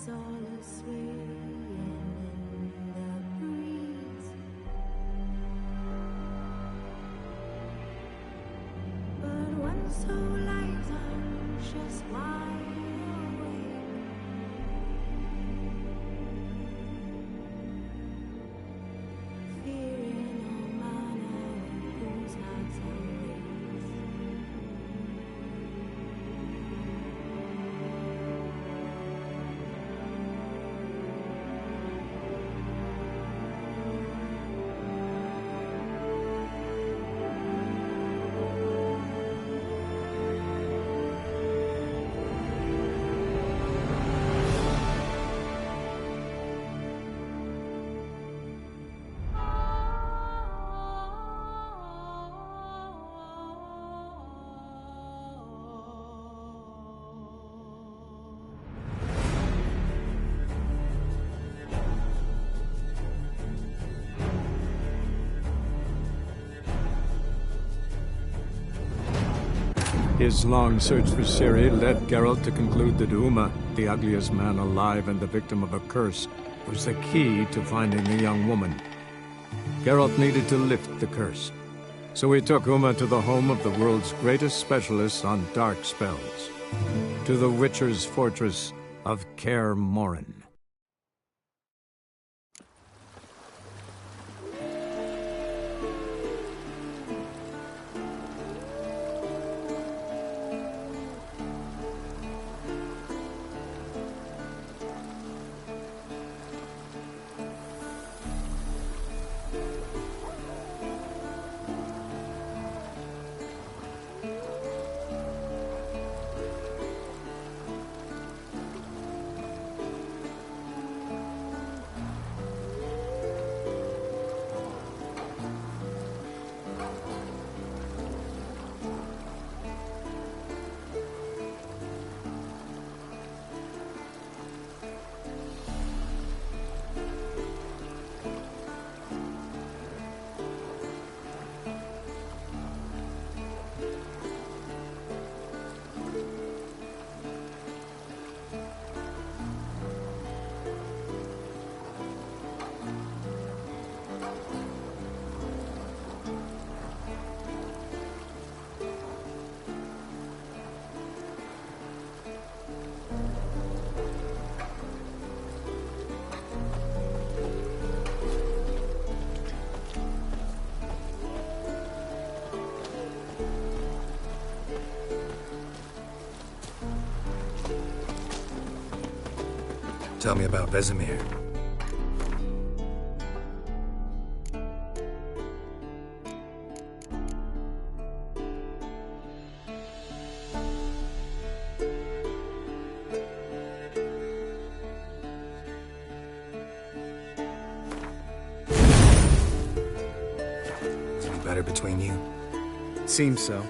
all swaying in the breeze. But when so light, I'm just wide awake. Fearing all manner of whose hearts are raised. His long search for Ciri led Geralt to conclude that Uma, the ugliest man alive and the victim of a curse, was the key to finding the young woman. Geralt needed to lift the curse, so he took Uma to the home of the world's greatest specialist on dark spells, to the Witcher's fortress of Kaer Morhen. Tell me about Vesemir. Any better between you? Seems so.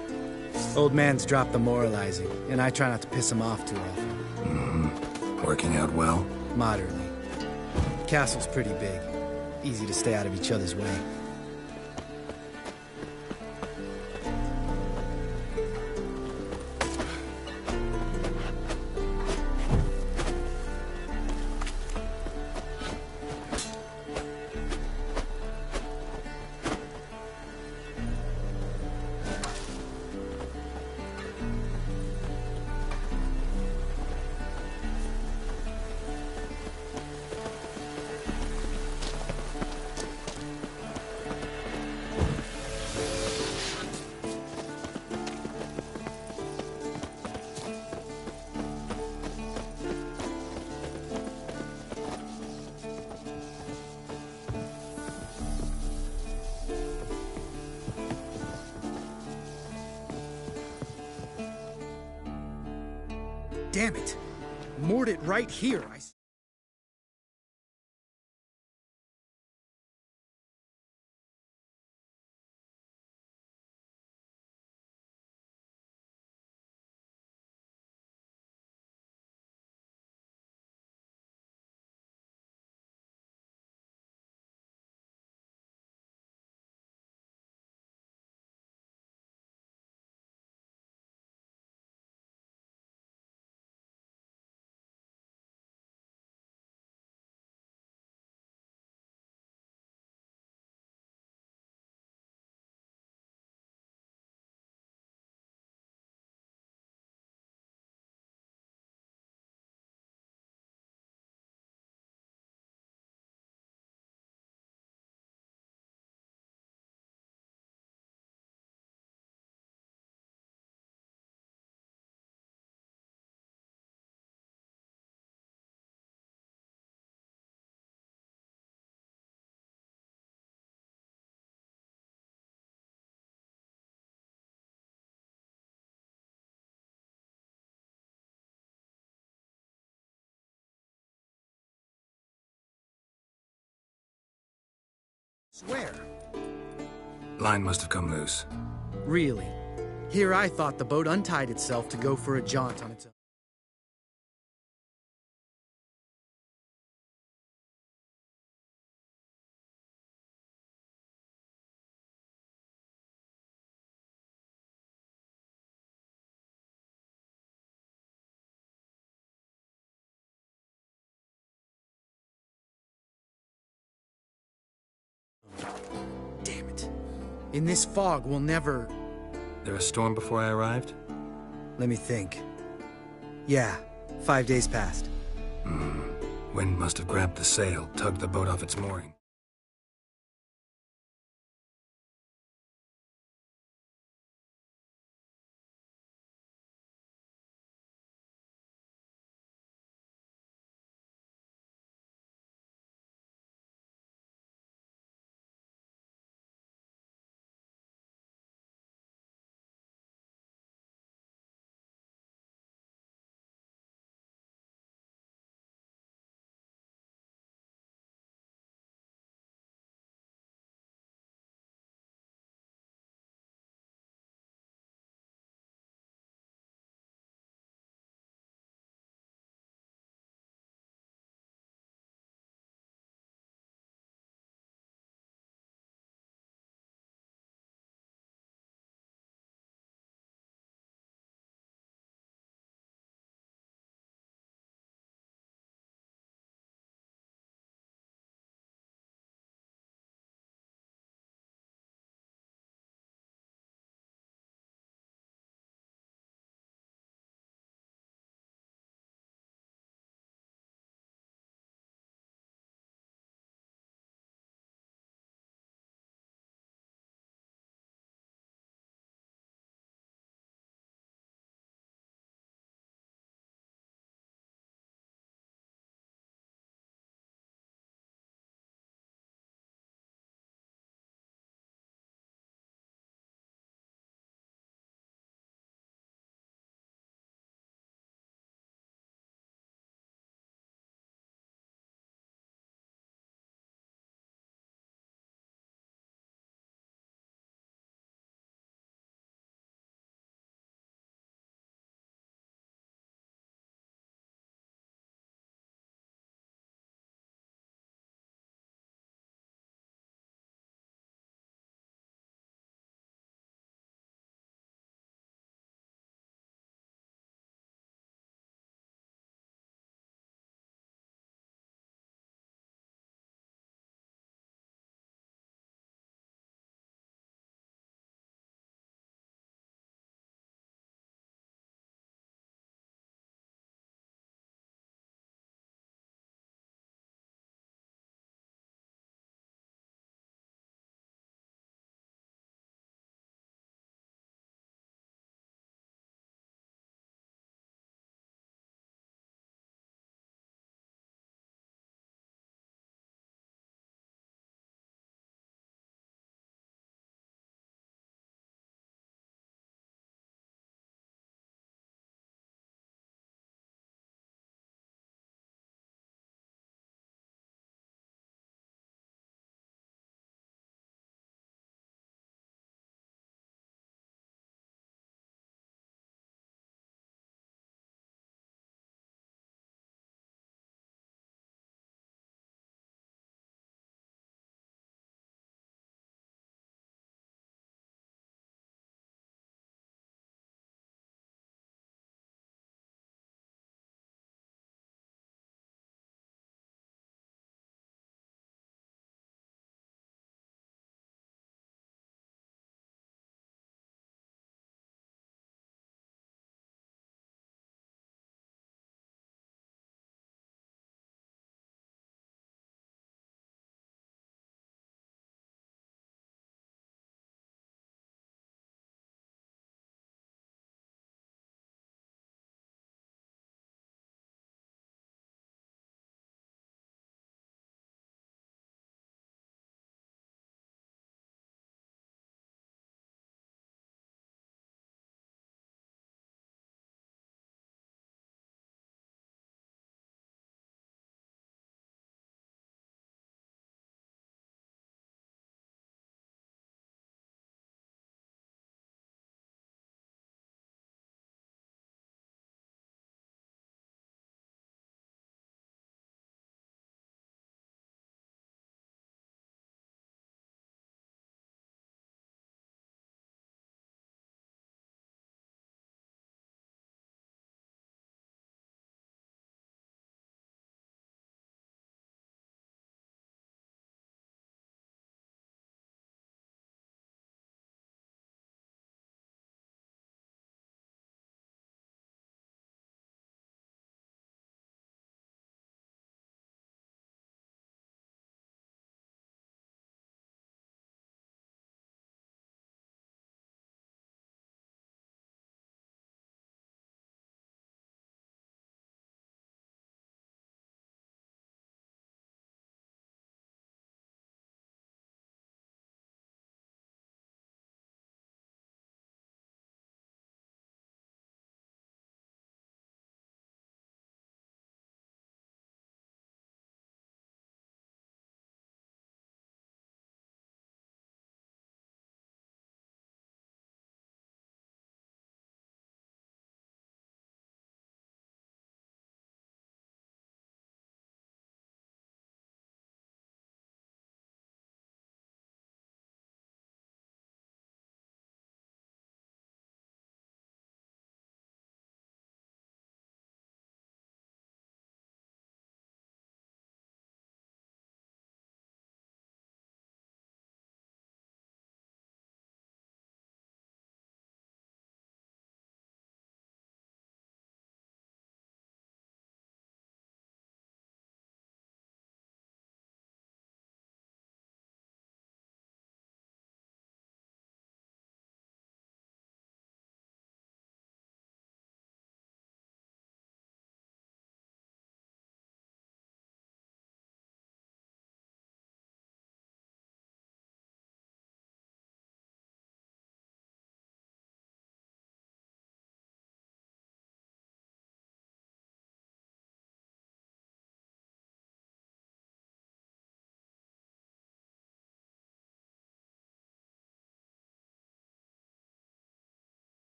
Old man's dropped the moralizing, and I try not to piss him off too often. Working out well? Moderately. Castle's pretty big. Easy to stay out of each other's way. Damn it! Moored it right here. Swear. Line must have come loose. Really? Here I thought the boat untied itself to go for a jaunt on its own. Damn it. In this fog, we'll never... There a storm before I arrived? Let me think. Yeah, 5 days passed. Wind must have grabbed the sail, tugged the boat off its mooring.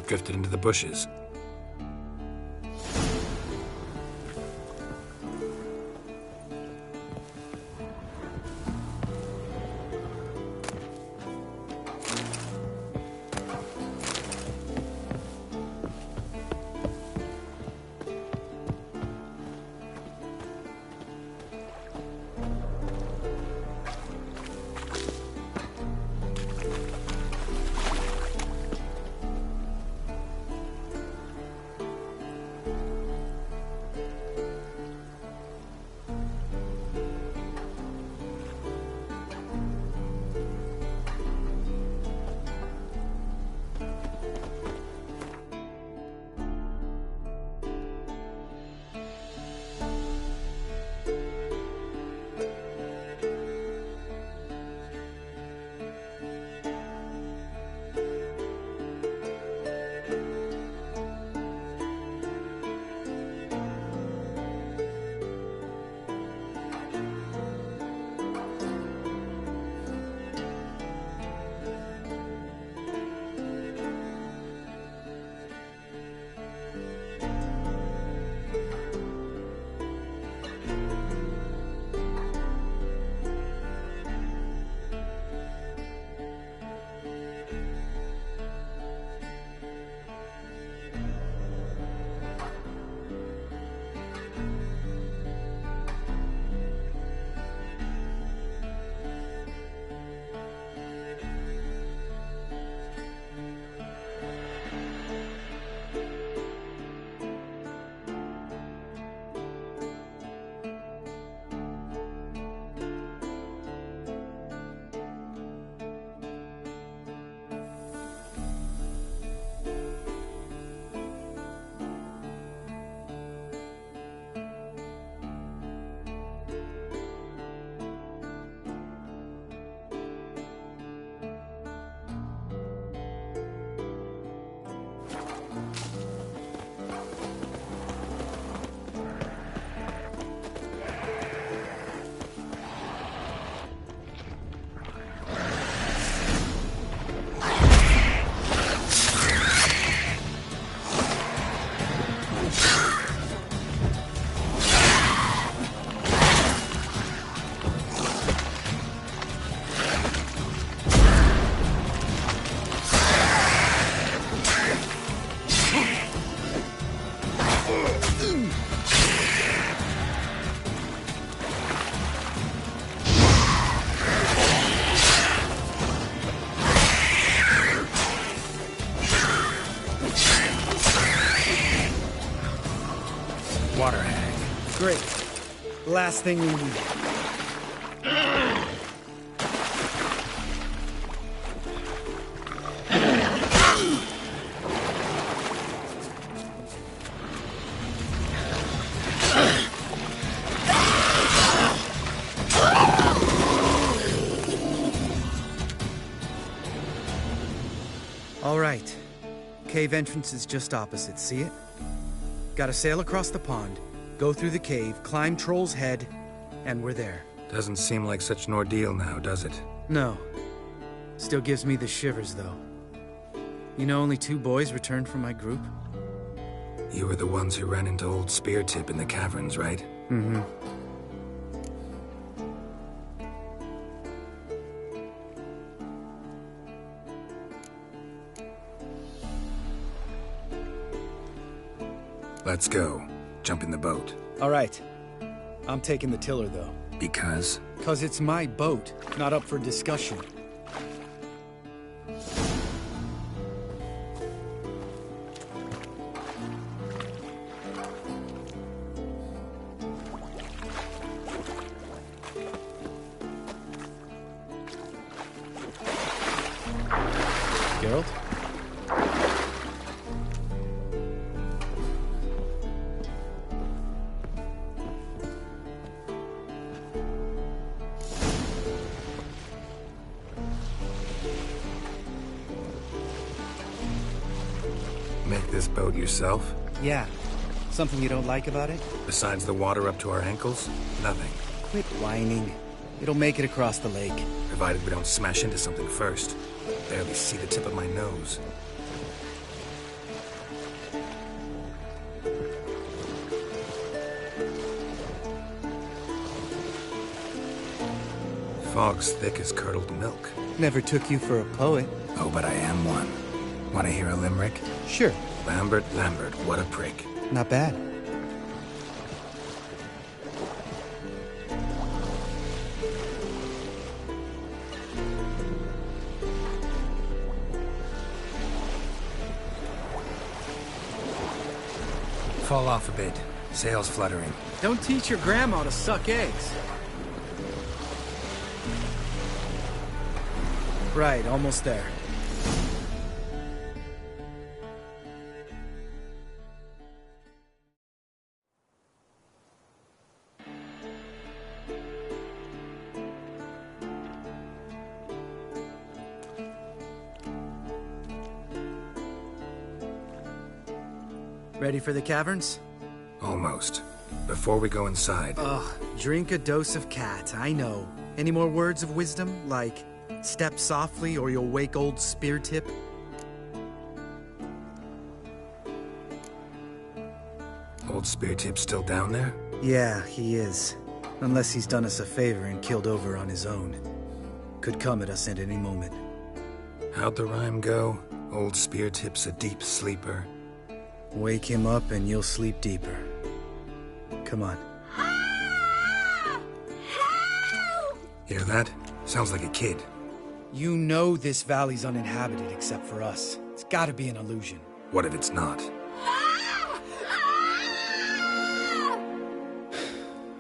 drifted into the bushes. Water hag. Great. Last thing we need. All right. Cave entrance is just opposite, see it? Gotta sail across the pond, go through the cave, climb Troll's Head, and we're there. Doesn't seem like such an ordeal now, does it? No. Still gives me the shivers, though. You know only 2 boys returned from my group? You were the ones who ran into old Spear Tip in the caverns, right? Mm-hmm. Let's go. Jump in the boat. All right. I'm taking the tiller, though. Because? 'Cause it's my boat, not up for discussion. Geralt? Make this boat yourself? Yeah. Something you don't like about it? Besides the water up to our ankles? Nothing. Quit whining. It'll make it across the lake. Provided we don't smash into something first. Barely see the tip of my nose. fog's thick as curdled milk. Never took you for a poet. Oh, but I am one. Want to hear a limerick? Sure. Lambert, Lambert, what a prick. Not bad. Fall off a bit. Sail's fluttering. Don't teach your grandma to suck eggs. Right, almost there. Ready for the caverns? Almost. Before we go inside, Ugh, drink a dose of cat, I know. Any more words of wisdom, like step softly or you'll wake old Spear Tip? old Spear Tip's still down there? Yeah, he is. Unless he's done us a favor and killed over on his own. Could come at us at any moment. How'd the rhyme go? Old Spear Tip's a deep sleeper. Wake him up and you'll sleep deeper. Come on. Hear that? Sounds like a kid. You know this valley's uninhabited except for us. It's gotta be an illusion. What if it's not?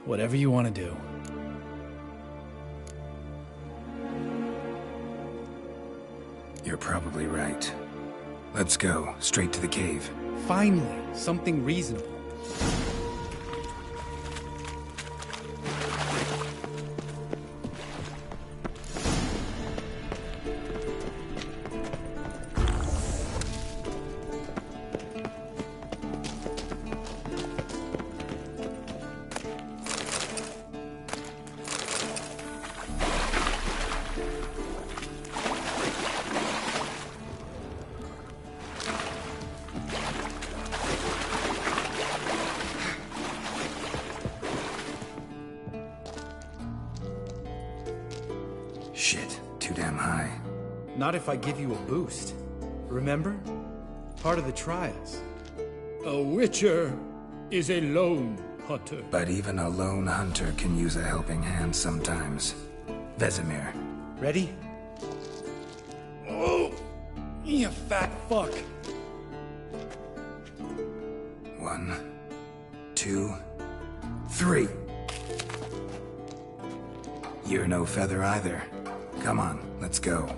Whatever you want to do. You're probably right. Let's go, straight to the cave. Finally, something reasonable. Shit, too damn high. Not if I give you a boost. Remember? Part of the trials. A witcher is a lone hunter. But even a lone hunter can use a helping hand sometimes. Vesemir. Ready? Oh! You fat fuck! 1, 2, 3. You're no feather either. Come on, let's go.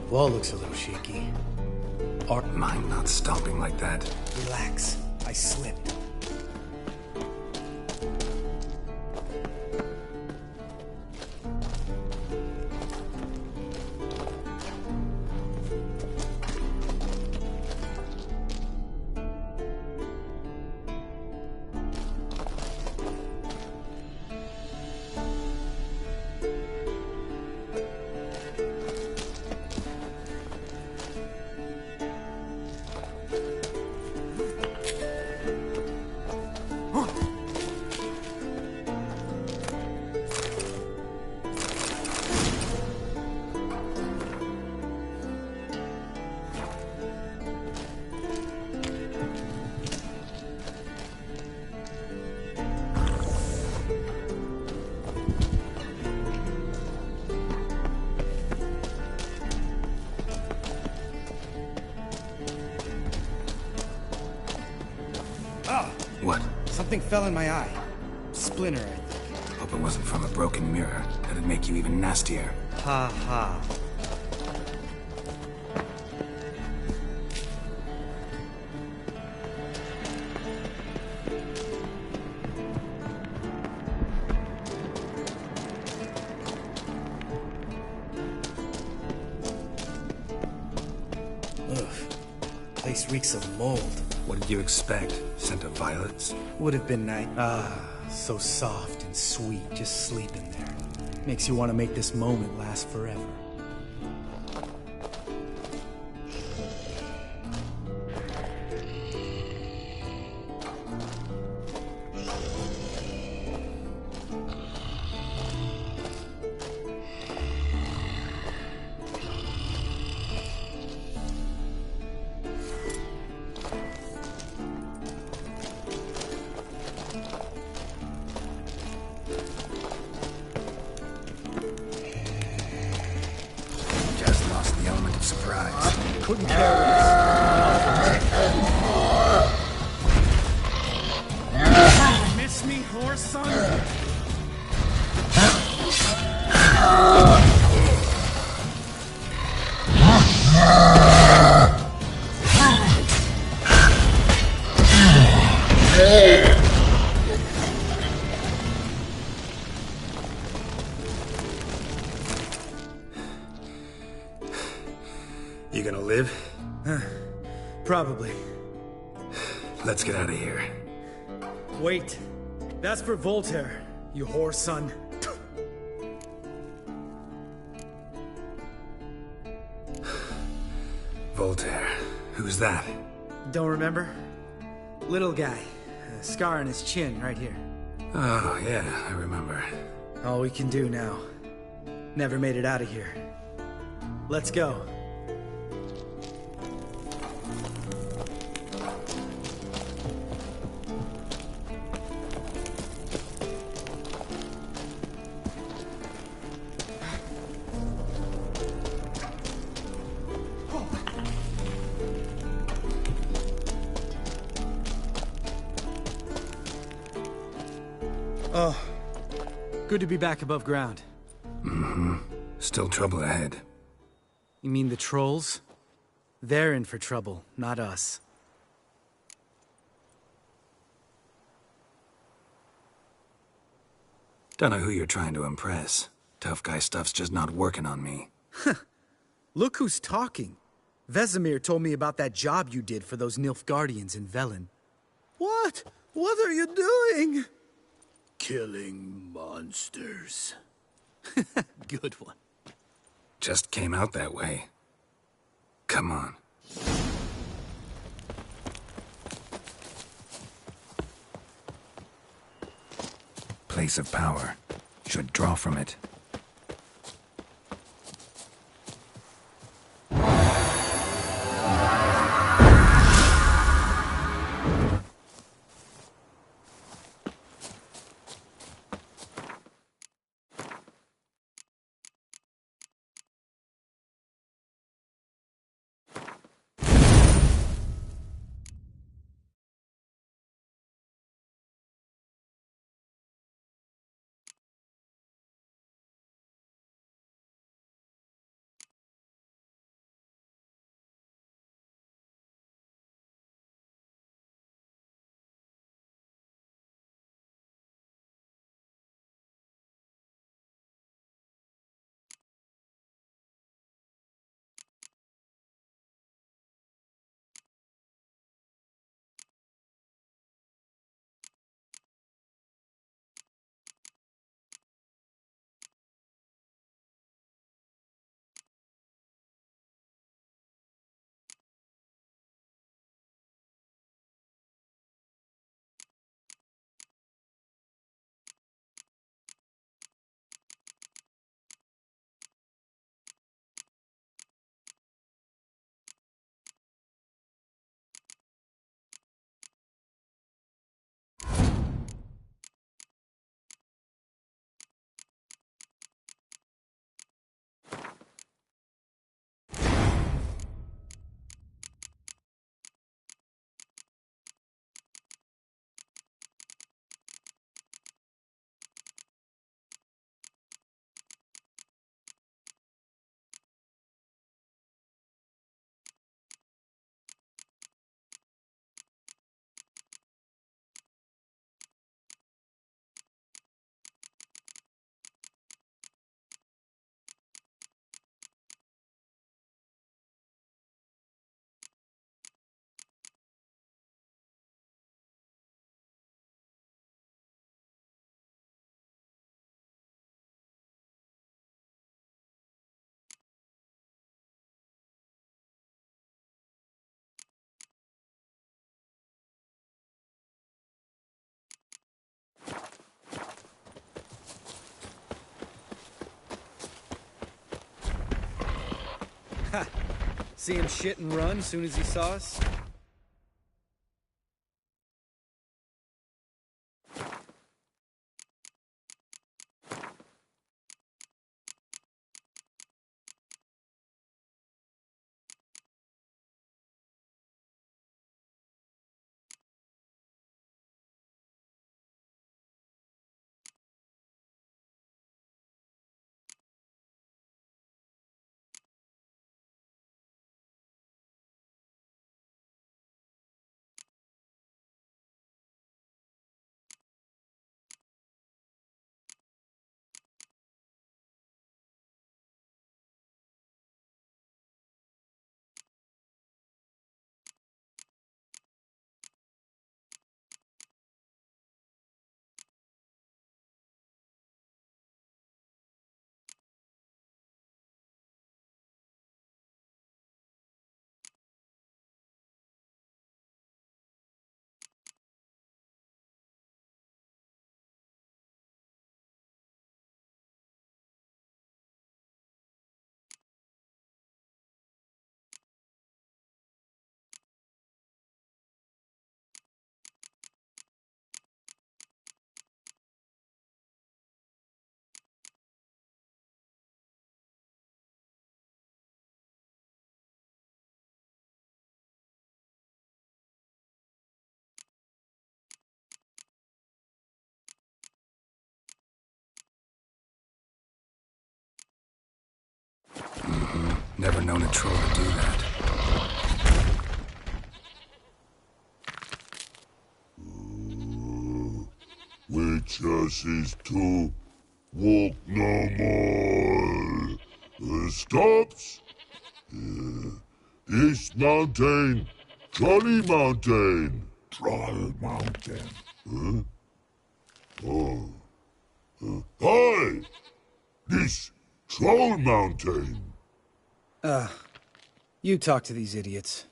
Wall looks a little shaky. Mind not stomping like that. Relax. I slipped. What? Something fell in my eye. Splinter, I think. Hope it wasn't from a broken mirror. That'd make you even nastier. Ha ha. Ugh. Place reeks of mold. What did you expect? Scent of violets? Would have been nice. Ah, so soft and sweet, just sleeping there. Makes you want to make this moment last forever. couldn't care less. Miss me, horse son? You gonna live? Probably. Let's get out of here. Wait. That's for Voltaire, you whore son. Voltaire. Who's that? Don't remember? Little guy. A scar on his chin right here. Oh, yeah, I remember. All we can do now. Never made it out of here. Let's go. Oh, good to be back above ground. Still trouble ahead. You mean the trolls? They're in for trouble, not us. Don't know who you're trying to impress. Tough guy stuff's just not working on me. Look who's talking. Vesemir told me about that job you did for those Nilfgaardians in Velen. What? What are you doing? Killing monsters. Good one. Just came out that way. Come on. Place of power. Should draw from it. See him shit and run soon as he saw us? Never known a troll to do that. Witches is to walk no more. Stops. This mountain, Trolley Mountain. Troll Mountain. Huh? Oh. Hi! This Troll Mountain. You talk to these idiots.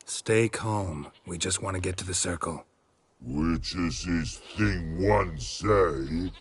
Stay calm. We just want to get to the circle. Witches is thing one say.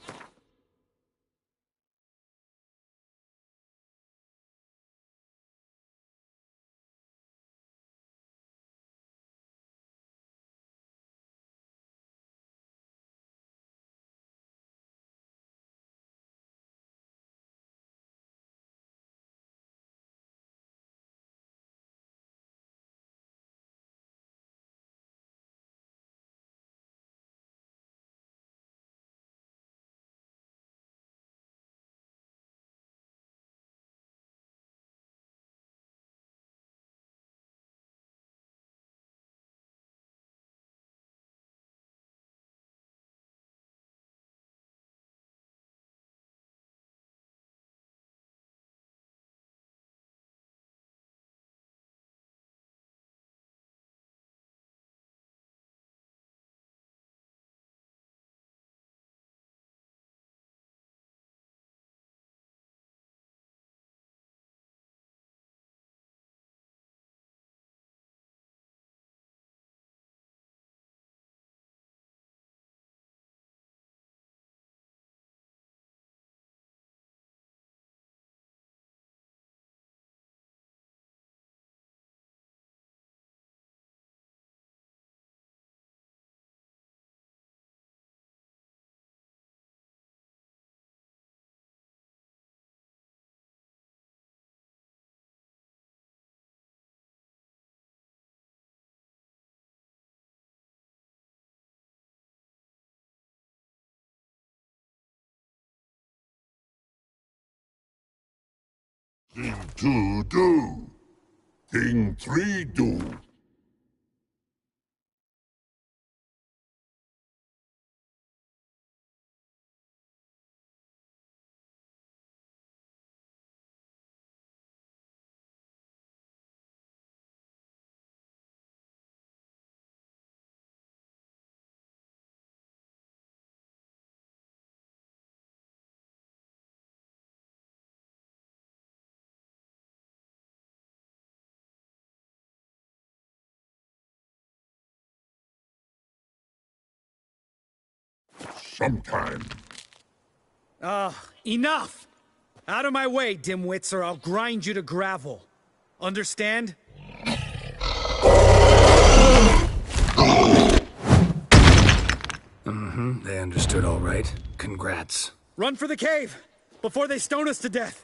Thing 2 do. Thing 3 do. Sometime. Enough! Out of my way, dimwits, or I'll grind you to gravel. Understand? They understood all right. Congrats. Run for the cave! Before they stone us to death!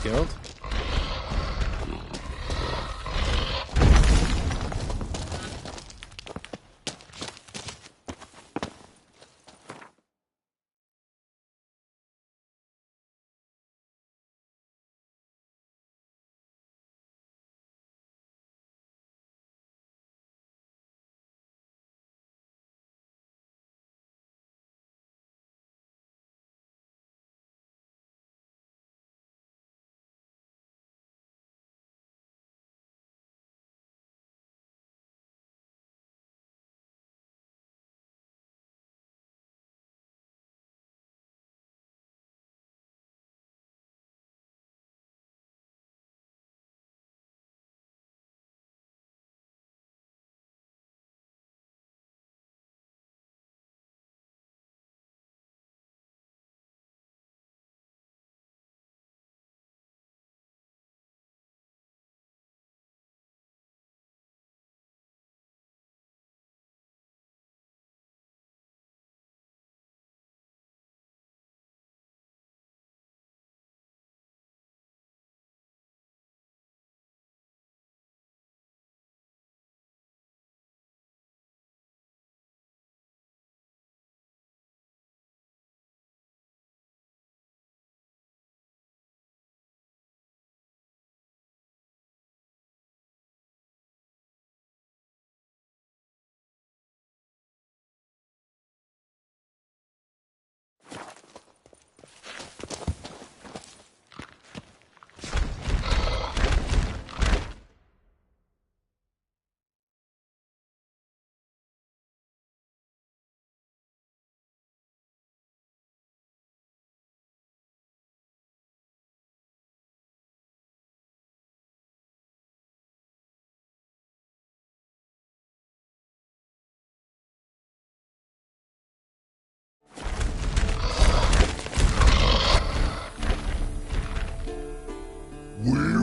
Killed?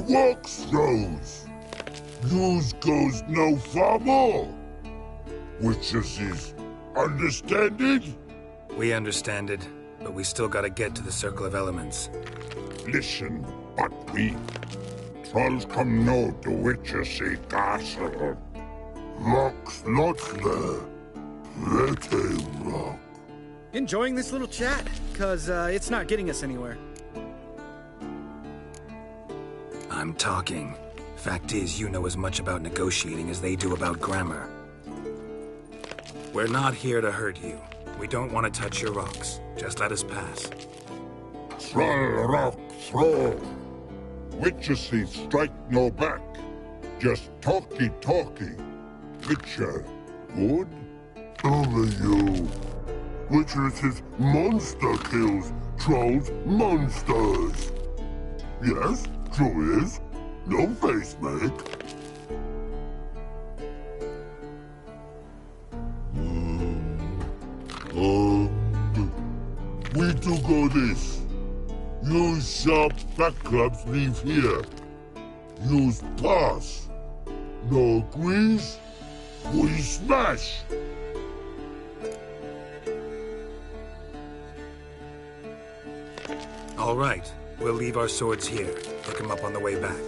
walk throws. Yous goes no far more. Witches is understanding? We understand it, but we still gotta get to the Circle of Elements. Listen, but we trolls come know the Witches castle. Rocks lots there. Pretty rock. Enjoying this little chat, cause it's not getting us anywhere. I'm talking. Fact is, you know as much about negotiating as they do about grammar. We're not here to hurt you. We don't want to touch your rocks. Just let us pass. Troll rock throw. Witches strike no back. Just talky. Witcher, good? Over you. Witches monster kills. Trolls monsters. Yes, true is. No face make. We do go this. Use sharp back clubs leave here. Use pass. No agrees? We smash. All right. We'll leave our swords here. Pick them up on the way back.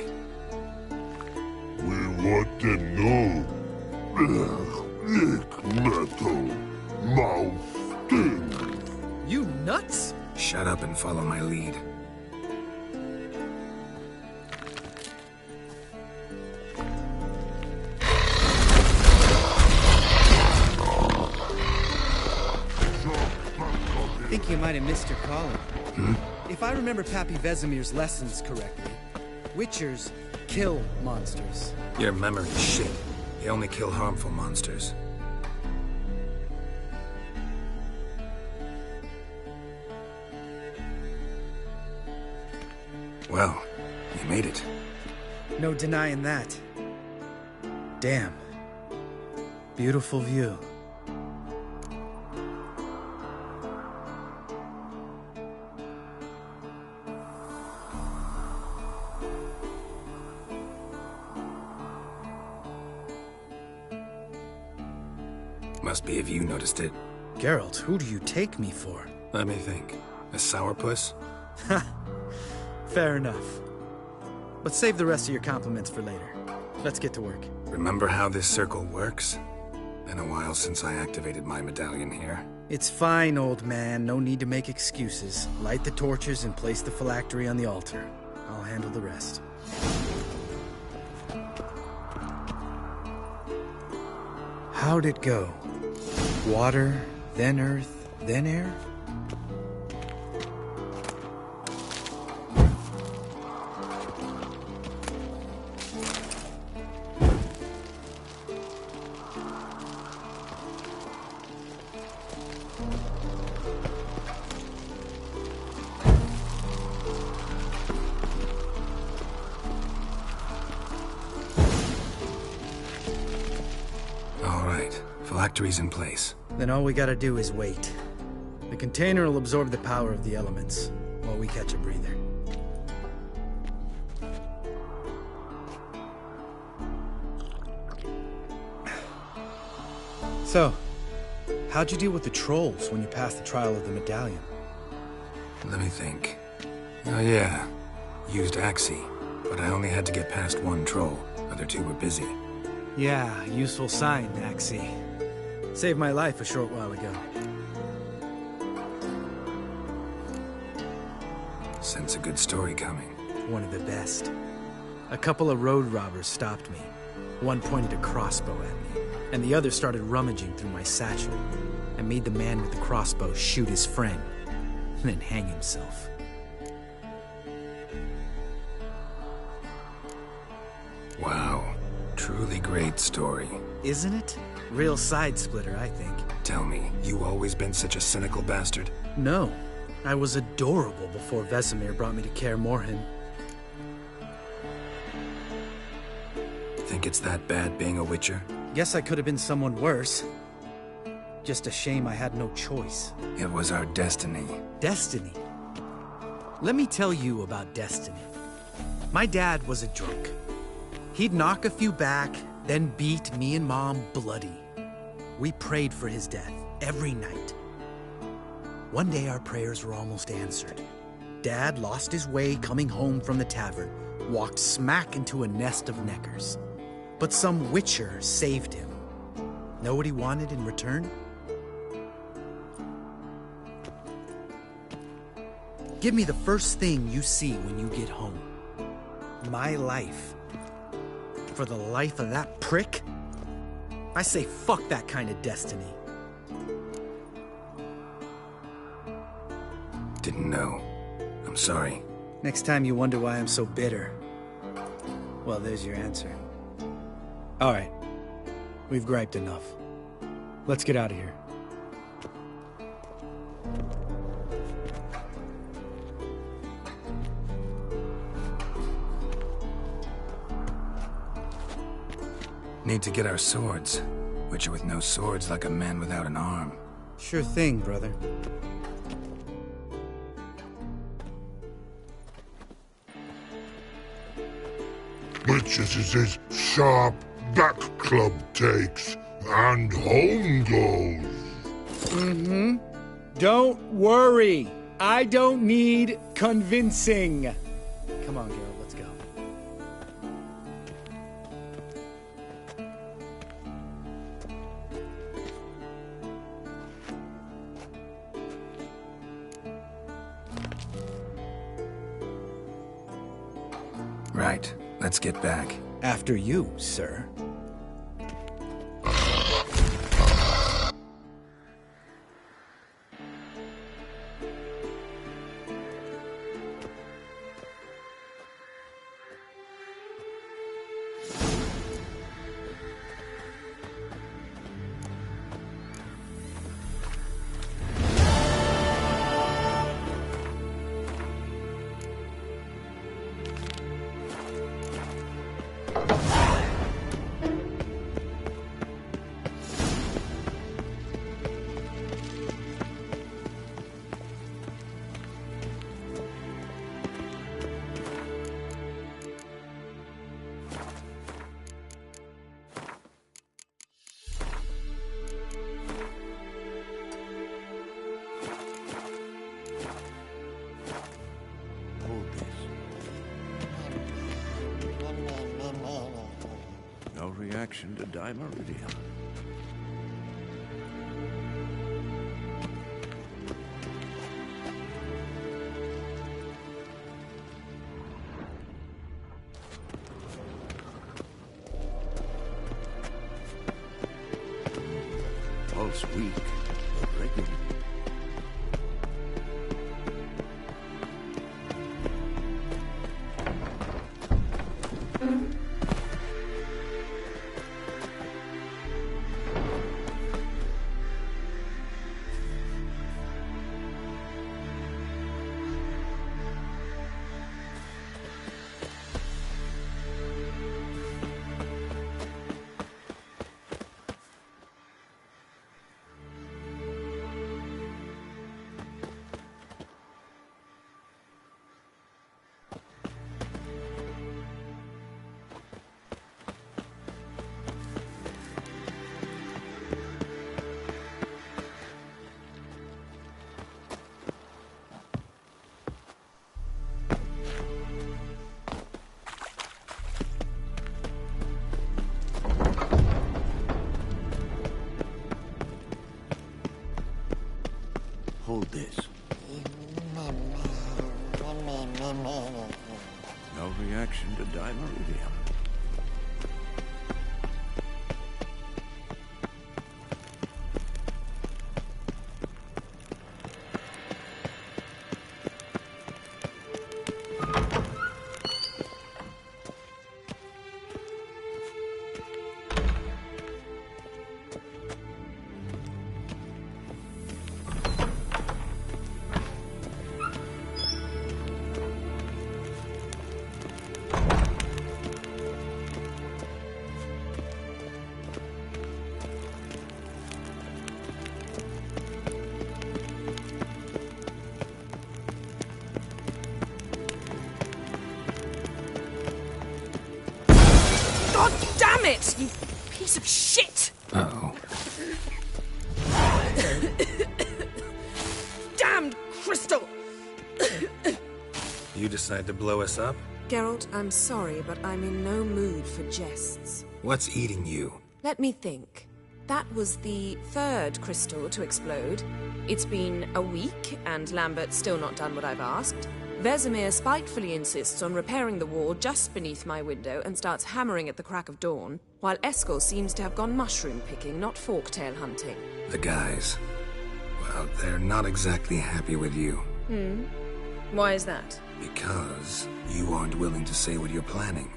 We want them know. Lick metal. Mouth stings. You nuts? Shut up and follow my lead. I think you might have missed your calling. If I remember Pappy Vesemir's lessons correctly, Witchers kill monsters. Your memory's shit. They only kill harmful monsters. Well, you made it. No denying that. Damn. Beautiful view. Must be if you noticed it. Geralt, who do you take me for? Let me think. A sourpuss? Fair enough. But save the rest of your compliments for later. Let's get to work. Remember how this circle works? Been a while since I activated my medallion here. It's fine, old man. No need to make excuses. Light the torches and place the phylactery on the altar. I'll handle the rest. How'd it go? Water, then earth, then air? Phylactery's in place. Then all we gotta do is wait. The container will absorb the power of the elements, while we catch a breather. So, how'd you deal with the trolls when you passed the trial of the medallion? Let me think. Oh yeah, used Axii, but I only had to get past one troll. Other two were busy. Yeah, useful sign, Axii. Saved my life a short while ago. Sense a good story coming. One of the best. A couple of road robbers stopped me. One pointed a crossbow at me, and the other started rummaging through my satchel. I made the man with the crossbow shoot his friend, then hang himself. Wow. Truly great story. Isn't it? Real side-splitter, I think. Tell me, you always been such a cynical bastard? No. I was adorable before Vesemir brought me to Kaer Morhen. Think it's that bad being a Witcher? Guess I could have been someone worse. Just a shame I had no choice. It was our destiny. Destiny? Let me tell you about destiny. My dad was a drunk. He'd knock a few back, then beat me and Mom bloody. We prayed for his death every night. One day our prayers were almost answered. Dad lost his way coming home from the tavern, walked smack into a nest of neckers. But some witcher saved him. Know what he wanted in return? Give me the first thing you see when you get home. My life. For the life of that prick? I say fuck that kind of destiny. Didn't know. I'm sorry. Next time you wonder why I'm so bitter, well, there's your answer. All right. We've griped enough. Let's get out of here. Need to get our swords. Witcher with no swords like a man without an arm. Sure thing, brother. Witches is his sharp back club takes, and home goes. Don't worry. I don't need convincing. Come on, Geralt, let's go. Right. Let's get back. After you, sir. No reaction to Dimeridium. Pulse weak. Regular. Hold this. No reaction to Dimeridium. out, you piece of shit! Uh-oh. Damned crystal! You decide to blow us up? Geralt, I'm sorry, but I'm in no mood for jests. What's eating you? Let me think. That was the third crystal to explode. It's been a week, and Lambert's still not done what I've asked. Vesemir spitefully insists on repairing the wall just beneath my window and starts hammering at the crack of dawn, while Eskel seems to have gone mushroom picking, not forktail hunting. The guys. Well, they're not exactly happy with you. Why is that? Because you aren't willing to say what you're planning.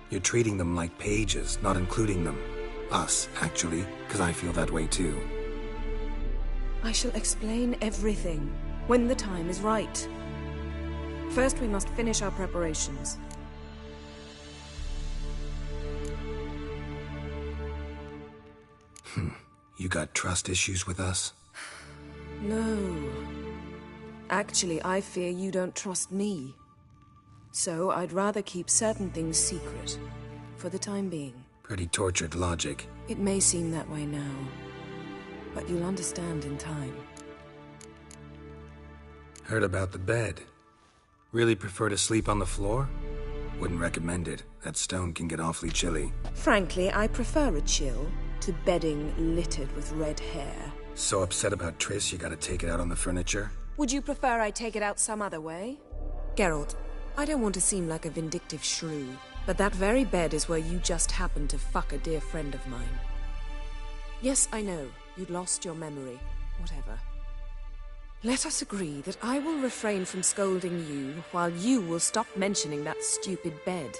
You're treating them like pages, not including them. Us, actually, because I feel that way too. I shall explain everything when the time is right. First, we must finish our preparations. You got trust issues with us? No. Actually, I fear you don't trust me. So I'd rather keep certain things secret, for the time being. Pretty tortured logic. It may seem that way now, but you'll understand in time. Heard about the bed. Really prefer to sleep on the floor? Wouldn't recommend it. That stone can get awfully chilly. Frankly, I prefer a chill to bedding littered with red hair. So upset about Triss you gotta take it out on the furniture? Would you prefer I take it out some other way? Geralt, I don't want to seem like a vindictive shrew, but that very bed is where you just happened to fuck a dear friend of mine. Yes, I know, you'd lost your memory. Whatever. Let us agree that I will refrain from scolding you, while you will stop mentioning that stupid bed.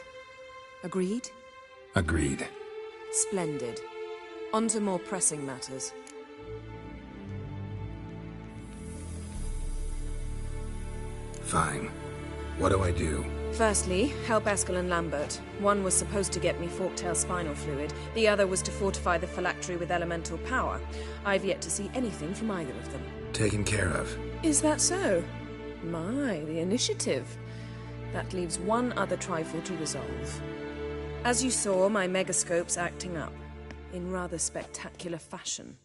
Agreed? Agreed. Splendid. On to more pressing matters. Fine. What do I do? Firstly, help Eskel and Lambert. One was supposed to get me forktail spinal fluid, the other was to fortify the phylactery with elemental power. I've yet to see anything from either of them. Taken care of. Is that so? My, the initiative. That leaves one other trifle to resolve. As you saw, my megascope's acting up, in rather spectacular fashion.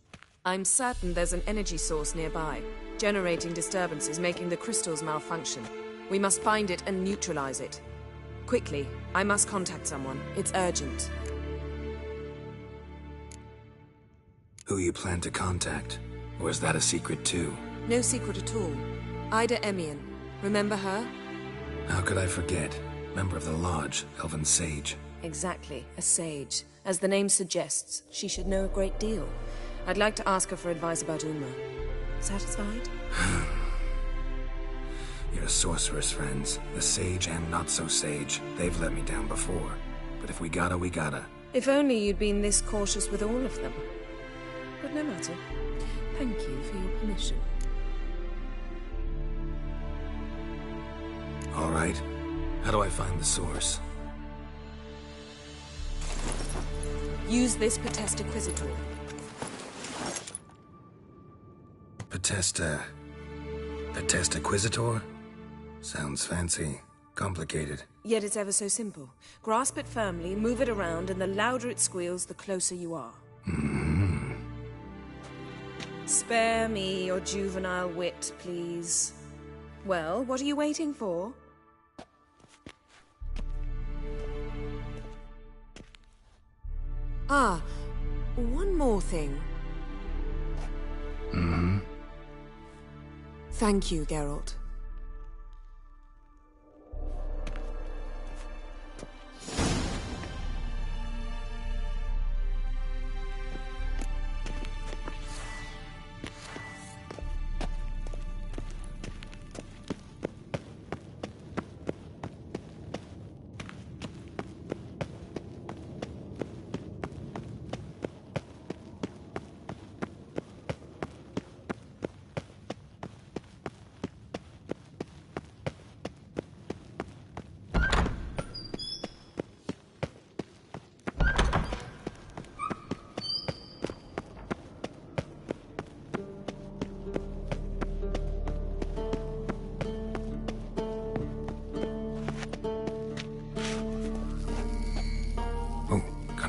I'm certain there's an energy source nearby, generating disturbances, making the crystals malfunction. We must find it and neutralize it. Quickly, I must contact someone. It's urgent. Who you plan to contact? Or is that a secret too? No secret at all. Ida Emian. Remember her? How could I forget? Member of the Lodge, Elven Sage. Exactly, a sage. As the name suggests, she should know a great deal. I'd like to ask her for advice about Uma. Satisfied? Your sorceress friends, the sage and not-so-sage, they've let me down before. But if we gotta, we gotta. If only you'd been this cautious with all of them. But no matter. Thank you for your permission. All right. How do I find the source? Use this Potesta Quisitor. Potesta Quisitor? Sounds fancy. Complicated. Yet it's ever so simple. Grasp it firmly, move it around, and the louder it squeals, the closer you are. Spare me your juvenile wit, please. Well, what are you waiting for? Ah, one more thing. Thank you, Geralt.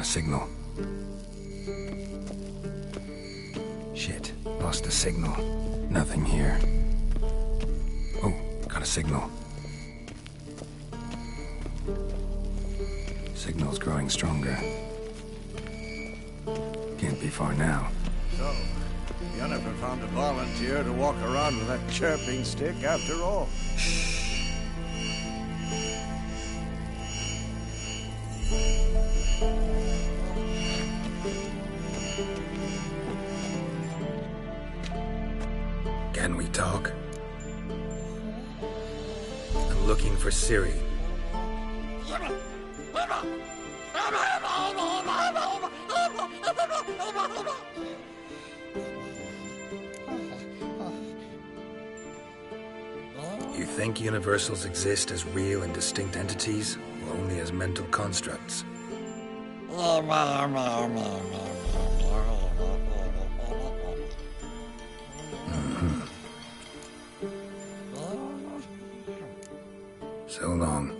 Signal. Shit, lost the signal. Nothing here. Oh, got a signal. Signal's growing stronger. Can't be far now. So, Yennefer found a volunteer to walk around with that chirping stick after all. Can we talk? I'm looking for Ciri. You think universals exist as real and distinct entities, or only as mental constructs? So long.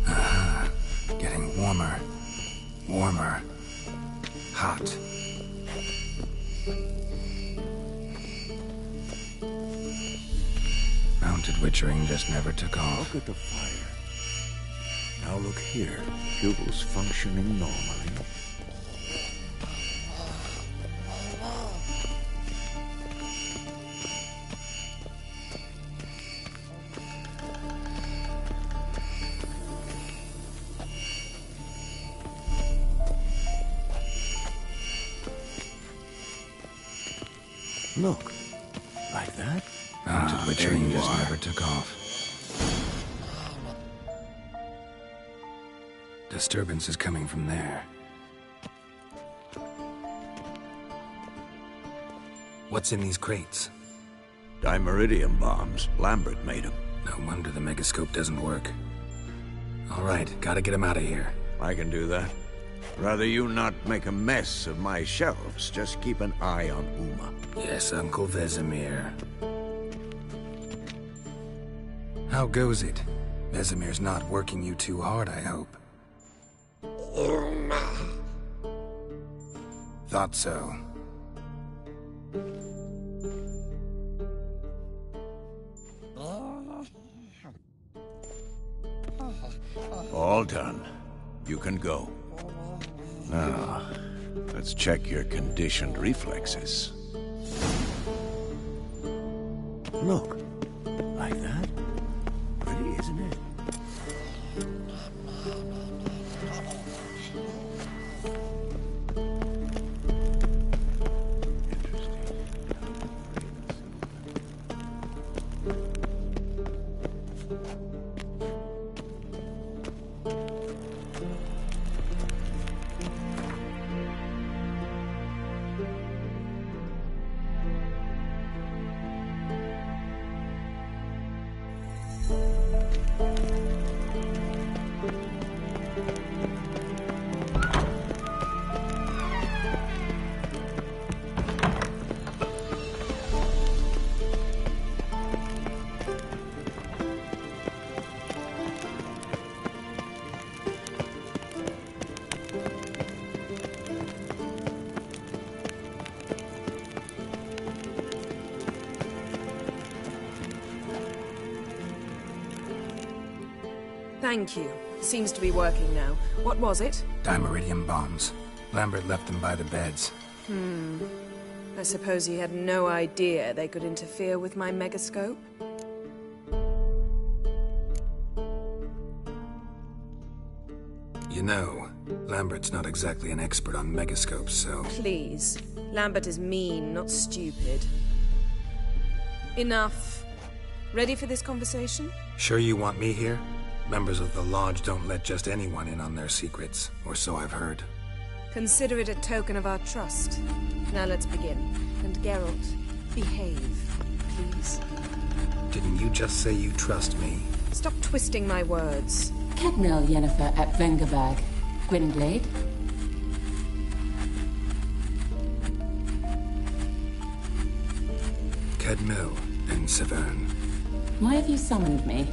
Aha. Getting warmer. Warmer. Hot. Mounted witchering just never took off. Look at the fire. Now look here. Pupils functioning normally. Look. Like that? Mounted witchering just never took off. Disturbance is coming from there. What's in these crates? Dimeridium bombs. Lambert made them. No wonder the megascope doesn't work. All right, gotta get him out of here. I can do that. Rather you not make a mess of my shelves. Just keep an eye on Uma. Yes, Uncle Vesemir. How goes it? Vesemir's not working you too hard, I hope. Thought so. All done. You can go. Now, let's check your conditioned reflexes. Look. Like that? Pretty, isn't it? Thank you. Seems to be working now. What was it? Dimeridium bombs. Lambert left them by the beds. I suppose he had no idea they could interfere with my megascope? You know, Lambert's not exactly an expert on megascopes, so... Please. Lambert is mean, not stupid. Enough. Ready for this conversation? Sure you want me here? Members of the Lodge don't let just anyone in on their secrets, or so I've heard. Consider it a token of our trust. Now let's begin. And Geralt, behave, please. Didn't you just say you trust me? Stop twisting my words. Cadmel Yennefer at Vengerberg. Gwynblade. Cadmel and Severn. Why have you summoned me?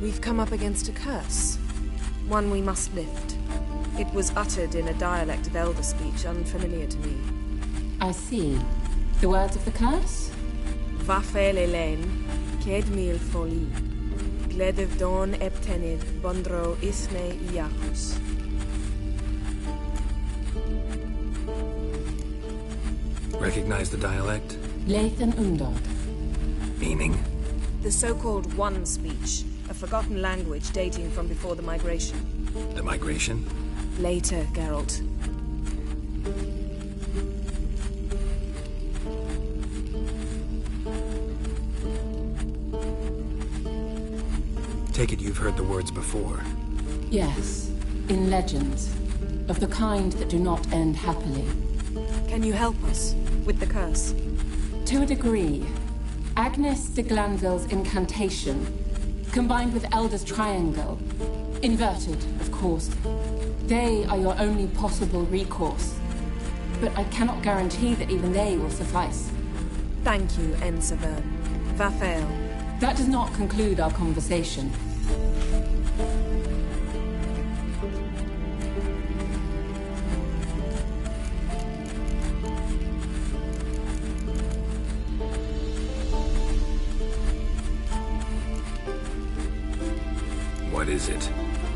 We've come up against a curse. One we must lift. It was uttered in a dialect of Elder speech unfamiliar to me. I see. The words of the curse? Vafel Elen, Ked Mil Foli, Gledev Don Eptenid, Bondro Isne Iacus. Recognize the dialect? Lathan Undod. Meaning? The so-called One speech, a forgotten language dating from before the migration. The migration? Later, Geralt. Take it you've heard the words before. Yes, in legends. Of the kind that do not end happily. Can you help us with the curse? To a degree. Agnes de Glanville's incantation, combined with Elder's triangle, inverted, of course. They are your only possible recourse. But I cannot guarantee that even they will suffice. Thank you, Ensavern. Vafel. That does not conclude our conversation. What is it?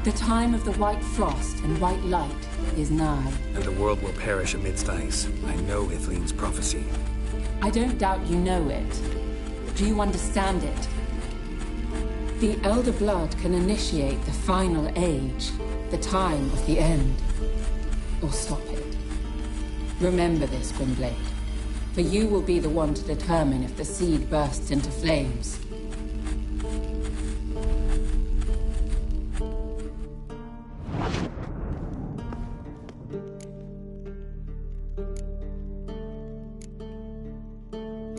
The time of the white frost and white light is nigh. And the world will perish amidst ice. I know Ithleen's prophecy. I don't doubt you know it. Do you understand it? The Elder Blood can initiate the final age, the time of the end. Or stop it. Remember this, Gwynblade. For you will be the one to determine if the seed bursts into flames.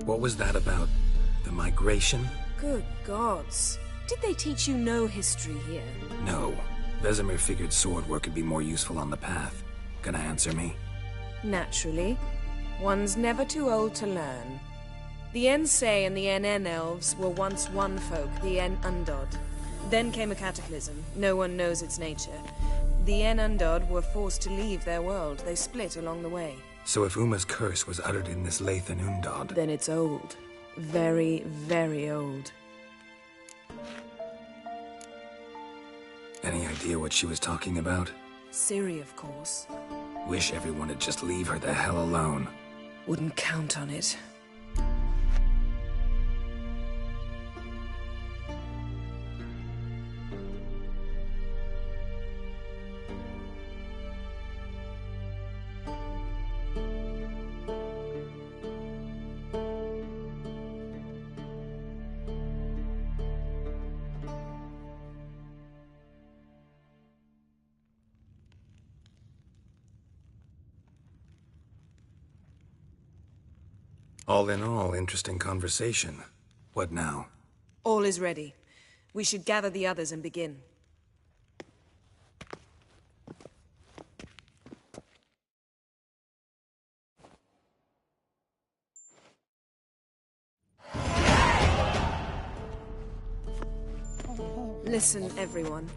What was that about? The migration? Good gods. Did they teach you no history here? No. Vesemir figured sword work could be more useful on the path. Gonna answer me? Naturally. One's never too old to learn. The Ensei and the NN elves were once one folk, the En Undod. Then came a cataclysm. No one knows its nature. The En Undod were forced to leave their world. They split along the way. So if Uma's curse was uttered in this Lathan Undod... Then it's old. Very, very old. Any idea what she was talking about? Ciri, of course. Wish everyone would just leave her the hell alone. Wouldn't count on it. All in all, interesting conversation. What now? All is ready. We should gather the others and begin. Listen, everyone.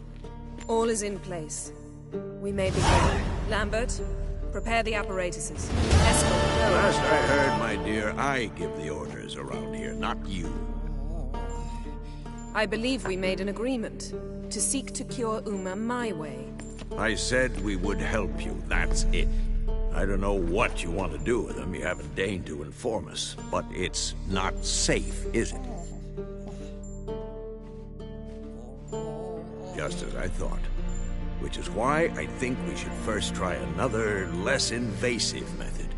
All is in place. We may begin. Lambert, prepare the apparatuses. Eskel, go. Last I heard, my dear, I give the orders around here, not you. I believe we made an agreement to seek to cure Uma my way. I said we would help you, that's it. I don't know what you want to do with them, you haven't deigned to inform us, but it's not safe, is it? Just as I thought. Which is why I think we should first try another, less invasive method.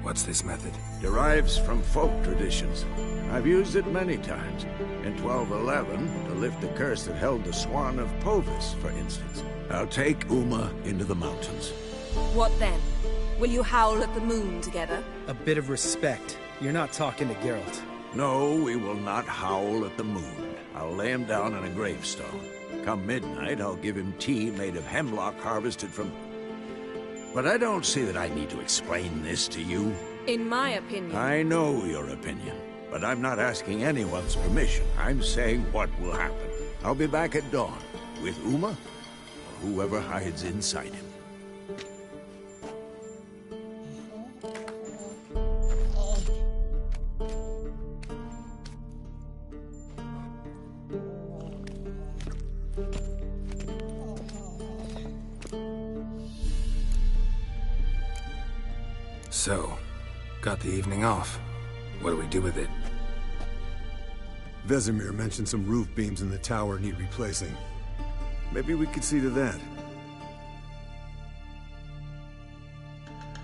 What's this method? Derives from folk traditions. I've used it many times. In 1211, to lift the curse that held the Swan of Povis, for instance. I'll take Uma into the mountains. What then? Will you howl at the moon together? A bit of respect. You're not talking to Geralt. No, we will not howl at the moon. I'll lay him down on a gravestone. Come midnight, I'll give him tea made of hemlock harvested from... But I don't see that I need to explain this to you. In my opinion... I know your opinion, but I'm not asking anyone's permission. I'm saying what will happen. I'll be back at dawn. With Uma? Or whoever hides inside him. So, got the evening off. What do we do with it? Vesemir mentioned some roof beams in the tower need replacing. Maybe we could see to that.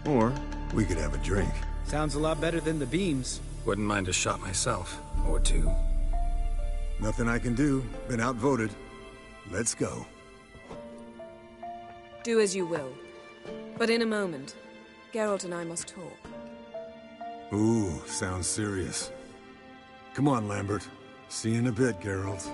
Or we could have a drink. Sounds a lot better than the beams. Wouldn't mind a shot myself. Or two. Nothing I can do. Been outvoted. Let's go. Do as you will. But in a moment, Geralt and I must talk. Ooh, sounds serious. Come on, Lambert. See you in a bit, Geralt.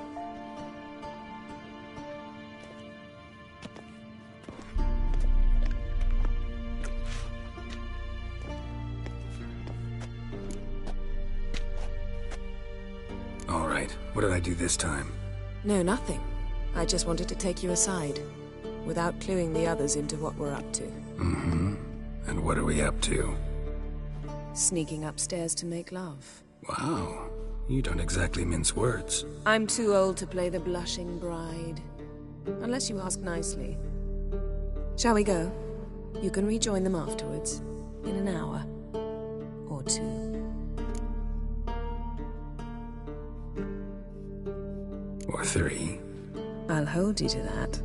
All right, what did I do this time? No, nothing. I just wanted to take you aside, without cluing the others into what we're up to. Mm-hmm. And what are we up to? Sneaking upstairs to make love. Wow, you don't exactly mince words. I'm too old to play the blushing bride. Unless you ask nicely. Shall we go? You can rejoin them afterwards. In an hour. Or two. Or three. I'll hold you to that.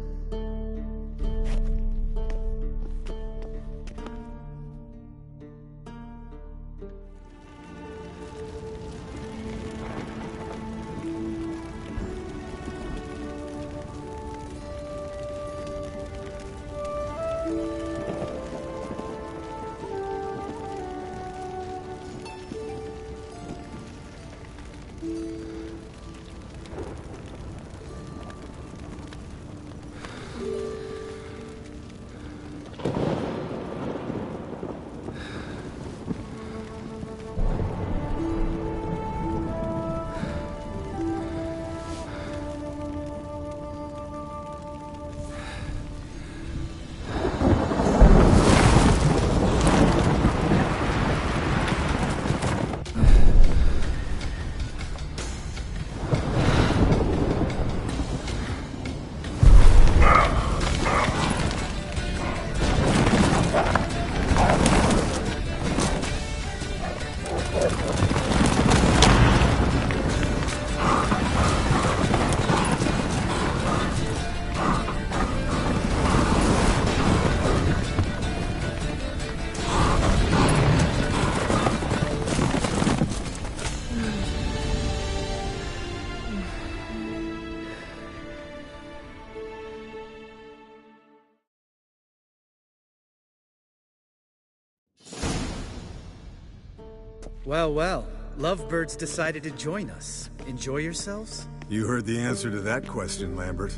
Well, well. Lovebirds decided to join us. Enjoy yourselves? You heard the answer to that question, Lambert.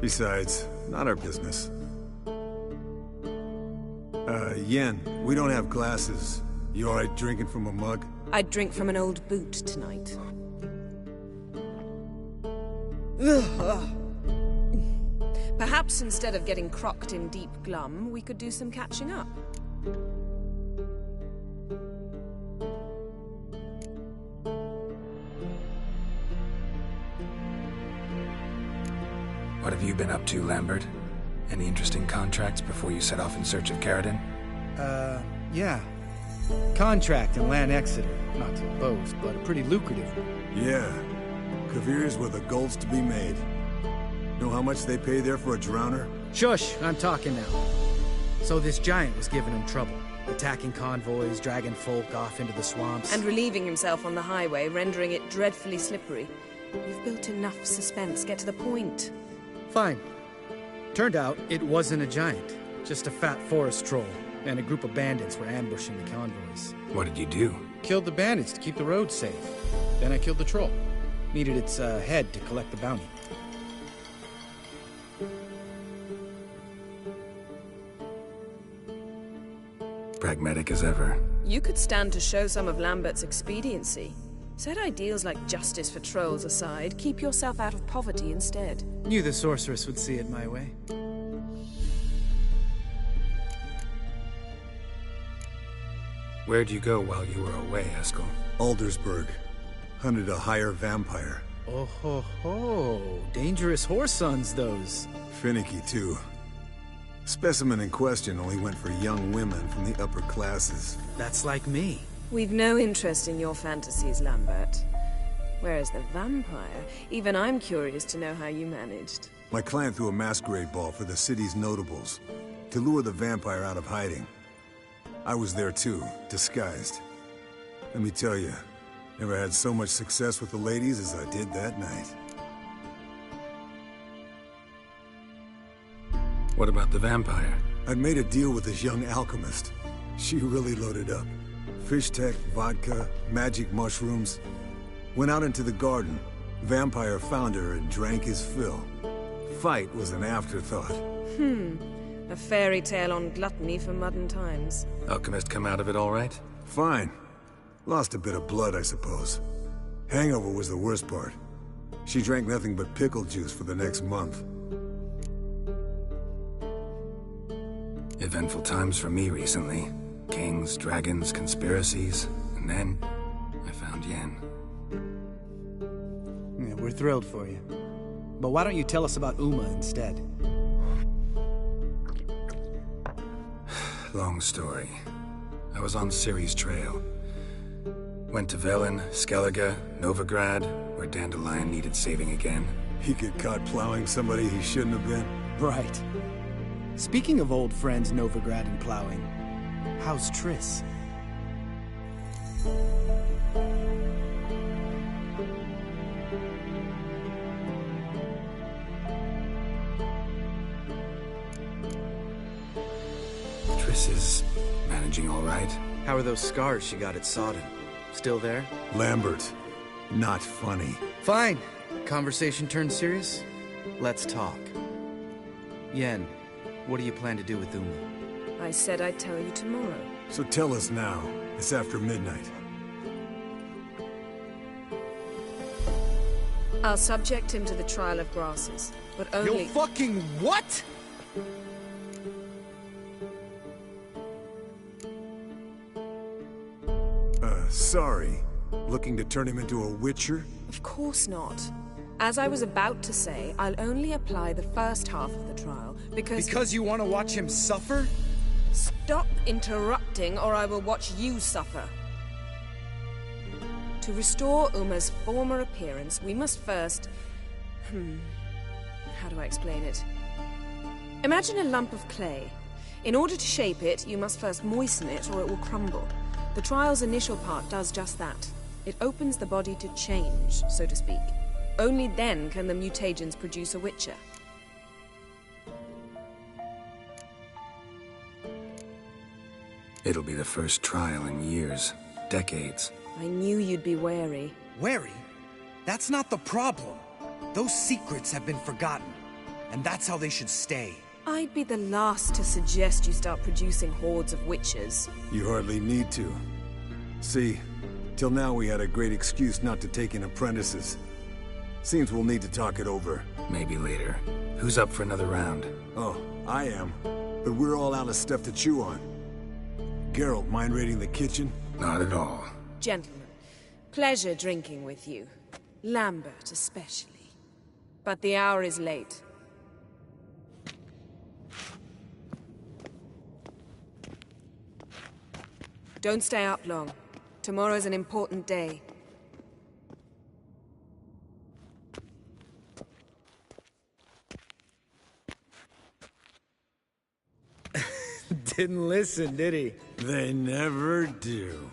Besides, not our business. Yen, we don't have glasses. You alright drinking from a mug? I'd drink from an old boot tonight. Perhaps instead of getting crocked in deep glum, we could do some catching up. What have you been up to, Lambert? Any interesting contracts before you set off in search of Caridin? Yeah. Contract in Lan Exeter. Not to boast, but a pretty lucrative one. Yeah. Kavir's were the goals to be made. Know how much they pay there for a drowner? Shush! I'm talking now. So this giant was giving him trouble. Attacking convoys, dragging folk off into the swamps. And relieving himself on the highway, rendering it dreadfully slippery. You've built enough suspense. Get to the point. Fine. Turned out, it wasn't a giant. Just a fat forest troll. And a group of bandits were ambushing the convoys. What did you do? Killed the bandits to keep the roads safe. Then I killed the troll. Needed its head to collect the bounty. Pragmatic as ever. You could stand to show some of Lambert's expediency. Set ideals like justice for trolls aside. Keep yourself out of poverty instead. Knew the sorceress would see it my way. Where'd you go while you were away, Eskel? Aldersburg. Hunted a higher vampire. Oh ho ho. Dangerous horse sons, those. Finicky, too. Specimen in question only went for young women from the upper classes. That's like me. We've no interest in your fantasies, Lambert. Whereas the vampire, even I'm curious to know how you managed. My client threw a masquerade ball for the city's notables to lure the vampire out of hiding. I was there too, disguised. Let me tell you, never had so much success with the ladies as I did that night. What about the vampire? I'd made a deal with this young alchemist. She really loaded up. Fish tech, vodka, magic mushrooms. Went out into the garden. Vampire found her and drank his fill. Fight was an afterthought. A fairy tale on gluttony for modern times. Alchemist come out of it all right? Fine. Lost a bit of blood, I suppose. Hangover was the worst part. She drank nothing but pickle juice for the next month. Eventful times for me recently. Kings, dragons, conspiracies, and then I found Yen. Yeah, we're thrilled for you. But why don't you tell us about Uma instead? Long story. I was on Ciri's trail. Went to Velen, Skellige, Novigrad, where Dandelion needed saving again. He get caught plowing somebody he shouldn't have been. Right. Speaking of old friends Novigrad and plowing, how's Triss? Triss is managing all right. How are those scars she got at Sodden? Still there? Lambert. Not funny. Fine. Conversation turned serious? Let's talk. Yen, what do you plan to do with Uma? I said I'd tell you tomorrow. So tell us now. It's after midnight. I'll subject him to the trial of grasses, but only— You fucking what?! Sorry. Looking to turn him into a witcher? Of course not. As I was about to say, I'll only apply the first half of the trial, because— Because you want to watch him suffer? Stop interrupting, or I will watch you suffer. To restore Uma's former appearance, we must first— how do I explain it? Imagine a lump of clay. In order to shape it, you must first moisten it, or it will crumble. The trial's initial part does just that. It opens the body to change, so to speak. Only then can the mutagens produce a witcher. It'll be the first trial in years, decades. I knew you'd be wary. Wary? That's not the problem. Those secrets have been forgotten, and that's how they should stay. I'd be the last to suggest you start producing hordes of witches. You hardly need to. See, till now we had a great excuse not to take in apprentices. Seems we'll need to talk it over. Maybe later. Who's up for another round? Oh, I am. But we're all out of stuff to chew on. Geralt, mind raiding the kitchen? Not at all. Gentlemen, pleasure drinking with you. Lambert especially. But the hour is late. Don't stay up long. Tomorrow's an important day. Didn't listen, did he? They never do.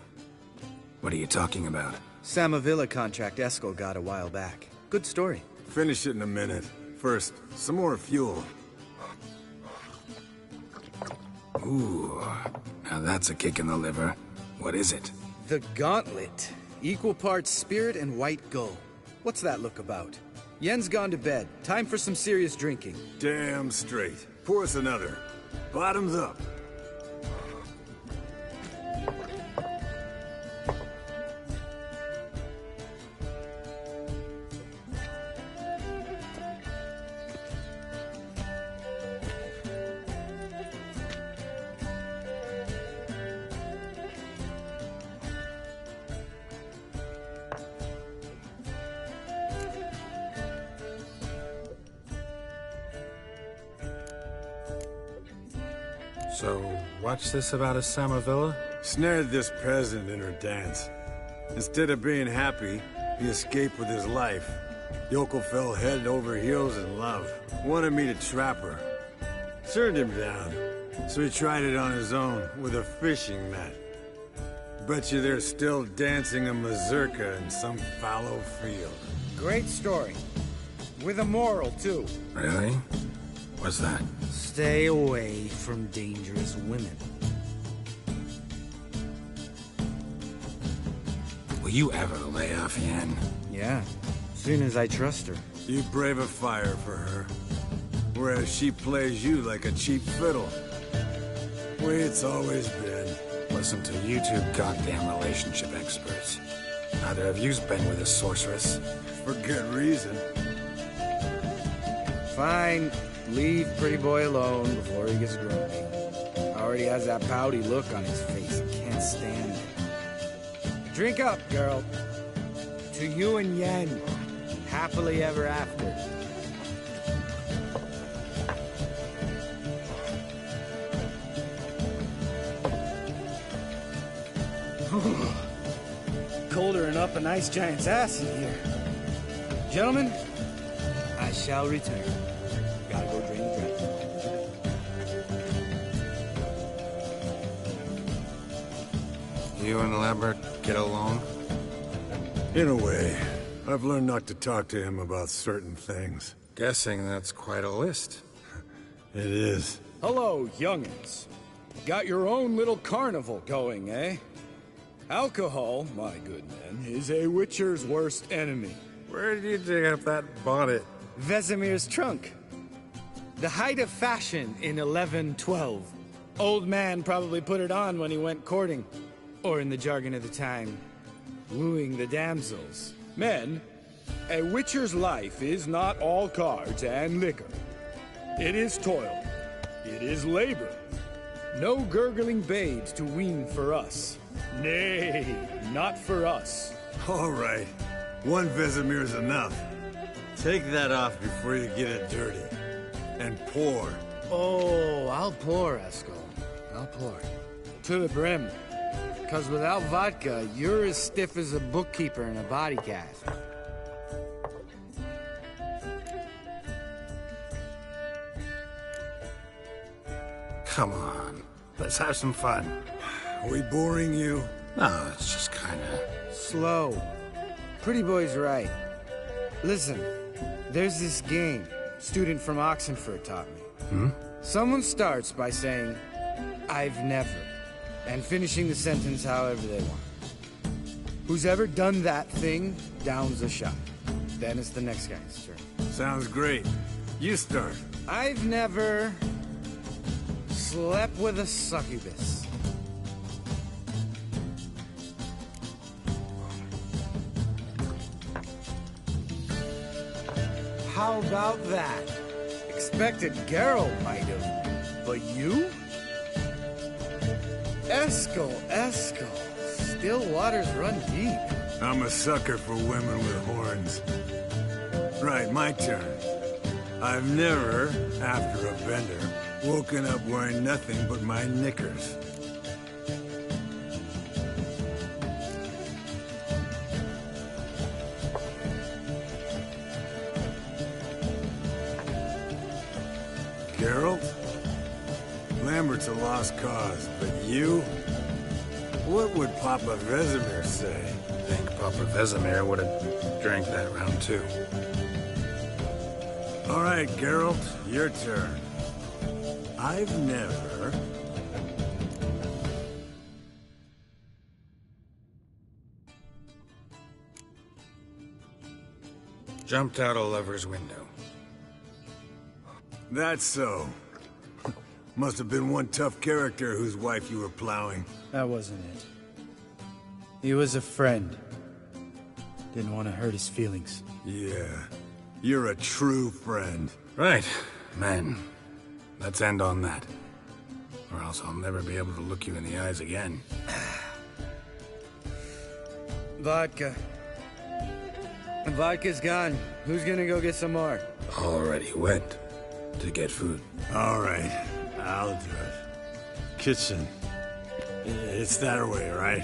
What are you talking about? Samavilla contract Eskel got a while back. Good story. Finish it in a minute. First, some more fuel. Ooh, now that's a kick in the liver. What is it? The Gauntlet. Equal parts spirit and white gull. What's that look about? Yen's gone to bed. Time for some serious drinking. Damn straight. Pour us another. Bottoms up. So, what's this about a Samavilla? Snared this peasant in her dance. Instead of being happy, he escaped with his life. Yoko fell head over heels in love. Wanted me to trap her. Turned him down. So he tried it on his own, with a fishing net. Bet you they're still dancing a mazurka in some fallow field. Great story. With a moral, too. Really? What's that? Stay away from dangerous women. Will you ever lay off Yan? Yeah, soon as I trust her. You brave a fire for her. Whereas she plays you like a cheap fiddle. Way it's always been. Listen to you two goddamn relationship experts. Neither of you's been with a sorceress. For good reason. Fine. Leave Pretty Boy alone before he gets grumpy. Already has that pouty look on his face. Can't stand it. Drink up, girl. To you and Yen. Happily ever after. Colder and up a nice giant's ass in here. Gentlemen, I shall return. Gotta go drain the drain. You and Lambert get along? In a way. I've learned not to talk to him about certain things. Guessing that's quite a list. It is. Hello, youngins. Got your own little carnival going, eh? Alcohol, my good men, is a witcher's worst enemy. Where did you dig up that bonnet? Vesemir's trunk. The height of fashion in 1112. Old man probably put it on when he went courting. Or in the jargon of the time, wooing the damsels. Men, a witcher's life is not all cards and liquor. It is toil. It is labor. No gurgling babes to wean for us. Nay, not for us. All right. One Vesemir's enough. Take that off before you get it dirty. And pour. Oh, I'll pour, Eskel. I'll pour. To the brim. Because without vodka, you're as stiff as a bookkeeper in a body cast. Come on. Let's have some fun. Are we boring you? No, it's just kinda... Slow. Pretty Boy's right. Listen, there's this game student from Oxenford taught me. Someone starts by saying, I've never, and finishing the sentence however they want. Who's ever done that thing downs a shot. Then it's the next guy's turn. Sounds great. You start. I've never slept with a succubus. How about that? Expected Geralt might have, but you? Eskel. Still waters run deep. I'm a sucker for women with horns. Right, my turn. I've never, after a bender, woken up wearing nothing but my knickers. Geralt? Lambert's a lost cause, but you? What would Papa Vesemir say? I think Papa Vesemir would have drank that round too. All right, Geralt, your turn. I've never... Jumped out a lover's window. That's so. Must have been one tough character whose wife you were plowing. That wasn't it. He was a friend. Didn't want to hurt his feelings. Yeah. You're a true friend. Right. Men. Let's end on that. Or else I'll never be able to look you in the eyes again. Vodka. Vodka's gone. Who's gonna go get some more? Already went to get food. All right. I'll do it. kitchen. It's that way, right?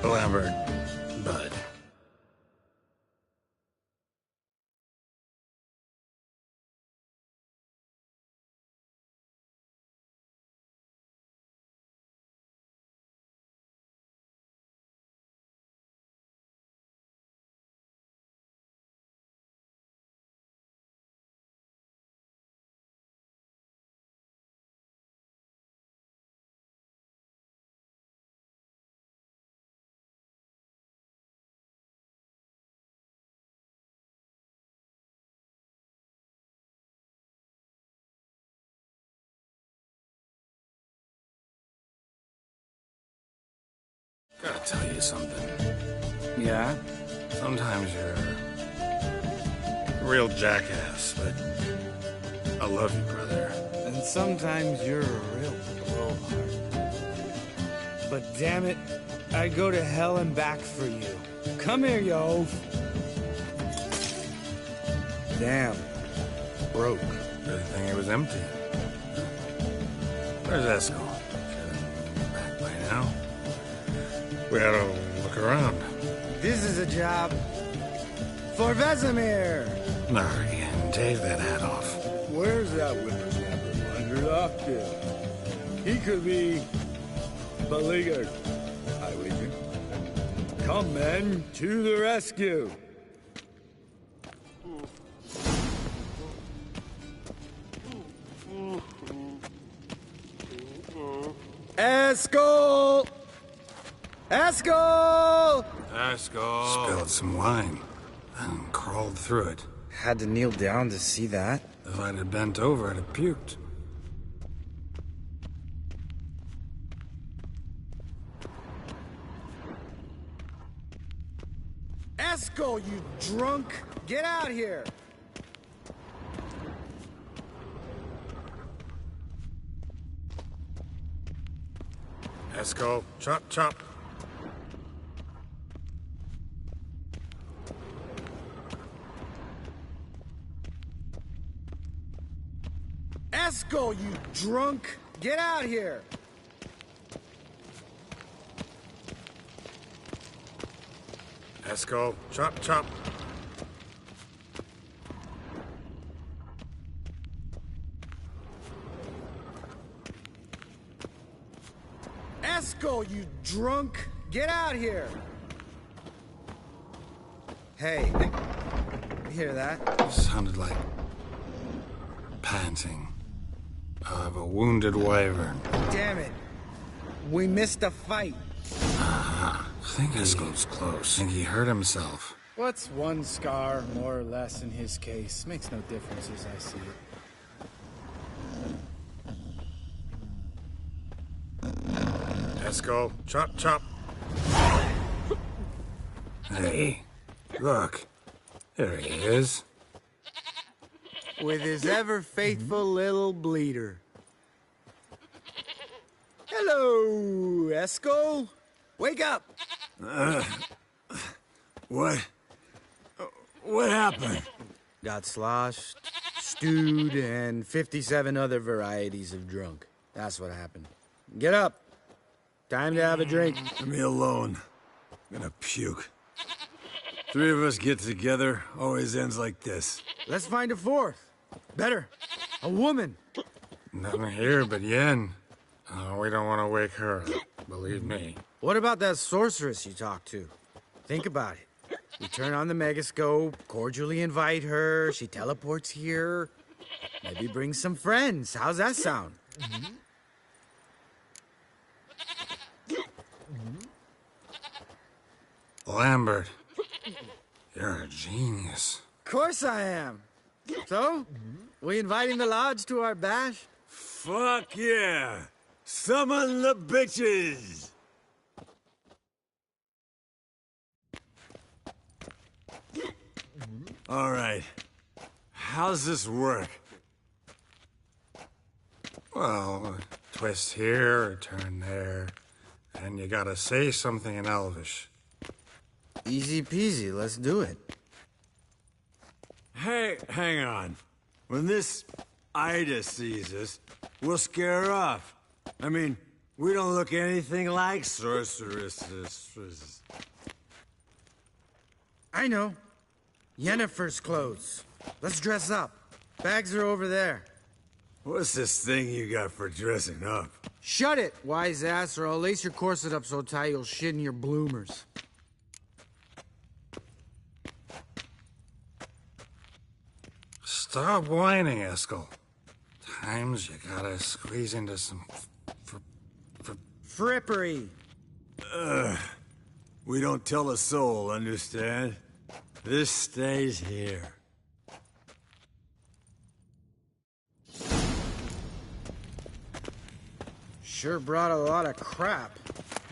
Lambert, Bud. Gotta tell you something. Yeah? Sometimes you're a real jackass, but I love you, brother. And sometimes you're a real blowhard. But damn it, I'd go to hell and back for you. Come here, you oaf. Damn. Broke. Good thing it was empty. Where's Eskel? Should've back by now. We ought to look around. This is a job for Vesemir. Marian, take that hat off. Where's that whippersnapper under locked in? He could be beleaguered. I wager. Come, men, to the rescue. Eskel! Eskel! Eskel! Spilled some wine and crawled through it. Had to kneel down to see that. If I'd have bent over, I'd have puked. Eskel, you drunk! Get out here! Eskel, chop, chop. Eskel, you drunk! Get out here! Eskel, chop, chop. Eskel, you drunk! Get out here! Hey, you hear that? Sounded like panting of a wounded wyvern. Damn it. We missed a fight. I think Eskel's close. Think he hurt himself. What's one scar, more or less, in his case? Makes no difference as I see it. Eskel, chop, chop. Hey, look. There he is. With his ever-faithful little bleeder. Hello, Eskel. Wake up! What? What happened? Got sloshed, stewed, and 57 other varieties of drunk. That's what happened. Get up. Time to have a drink. Leave me alone. I'm gonna puke. Three of us get together, always ends like this. Let's find a fourth. Better. A woman. Nothing here but Yen. Oh, we don't want to wake her up, believe me. What about that sorceress you talked to? Think about it. We turn on the megascope, cordially invite her, she teleports here. Maybe bring some friends. How's that sound? Lambert, you're a genius. Of course I am. So, we inviting the lodge to our bash? Fuck yeah! Summon the bitches! All right. How's this work? Well, a twist here, a turn there, and you gotta say something in Elvish. Easy peasy, let's do it. Hey, hang on. When this Ida sees us, we'll scare her off. I mean, We don't look anything like sorceresses. I know. Yennefer's clothes. Let's dress up. Bags are over there. What's this thing you got for dressing up? Shut it, wise ass, or I'll lace your corset up so tight you'll shit in your bloomers. Stop whining, Eskel. Times you gotta squeeze into some frippery. We don't tell a soul, understand? This stays here. Sure brought a lot of crap.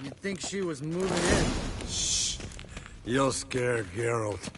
You'd think she was moving in. Shh. You'll scare Geralt.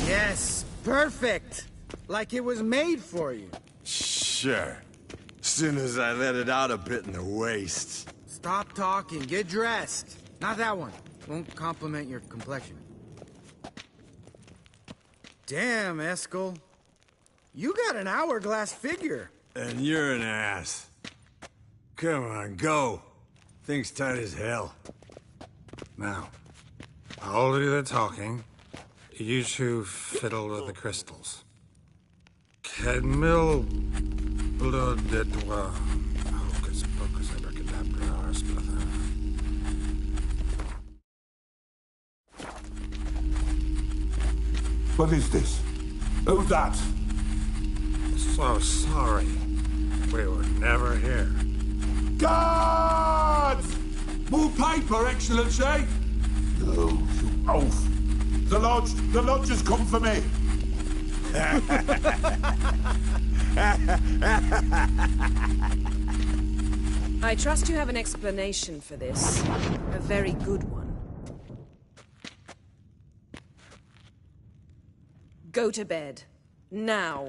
Yes, perfect. Like it was made for you. Sure. Soon as I let it out a bit in the waist. Stop talking, get dressed. Not that one. Won't compliment your complexion. Damn, Eskel. You got an hourglass figure. And you're an ass. Come on, go. Thing's tight as hell. Now, I'll do the talking. You two fiddle with the crystals. Kedmil blood de toi. Hocus pocus abracadabra, splather. What is this? Who's that? So sorry. We were never here. Guards! More paper, Excellency! No, you oaf. The lodge has come for me. I trust you have an explanation for this. A very good one. Go to bed. Now.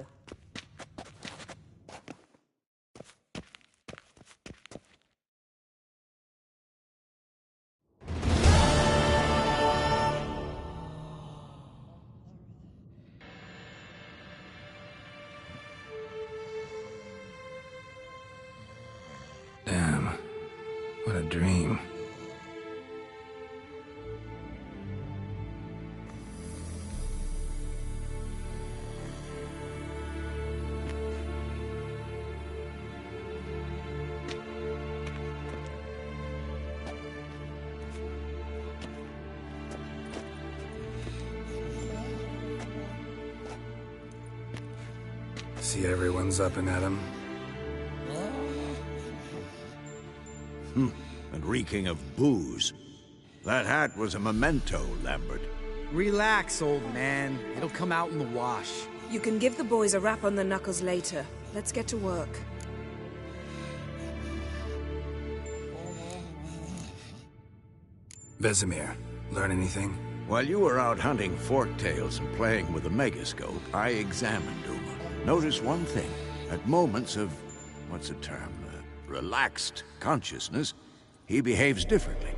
Damn. What a dream. See everyone's up and at 'em. And reeking of booze. That hat was a memento, Lambert. Relax, old man. It'll come out in the wash. You can give the boys a rap on the knuckles later. Let's get to work. Vesemir, learn anything? While you were out hunting forktails and playing with the megascope, I examined Uma. Noticed one thing. At moments of, what's the term, relaxed consciousness, he behaves differently.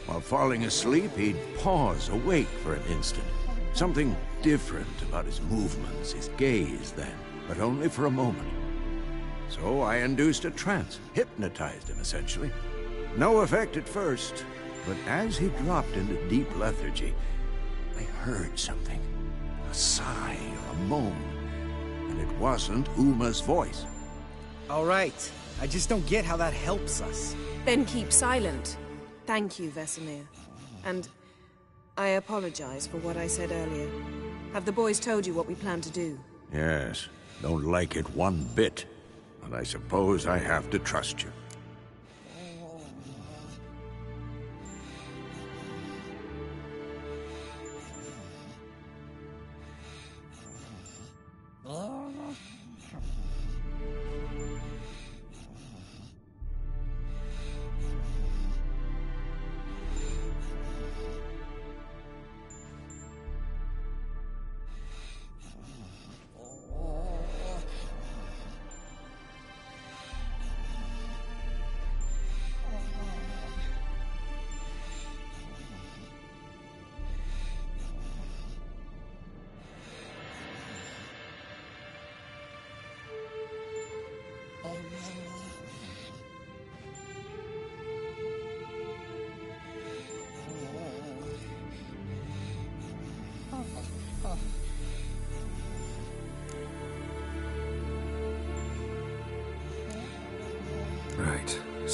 While falling asleep, he'd pause, awake for an instant. Something different about his movements, his gaze then, but only for a moment. So I induced a trance, hypnotized him essentially. No effect at first, but as he dropped into deep lethargy, I heard something. A sigh or a moan, and it wasn't Uma's voice. All right. I just don't get how that helps us. Then keep silent. Thank you, Vesemir. And I apologize for what I said earlier. Have the boys told you what we plan to do? Yes, don't like it one bit. But I suppose I have to trust you.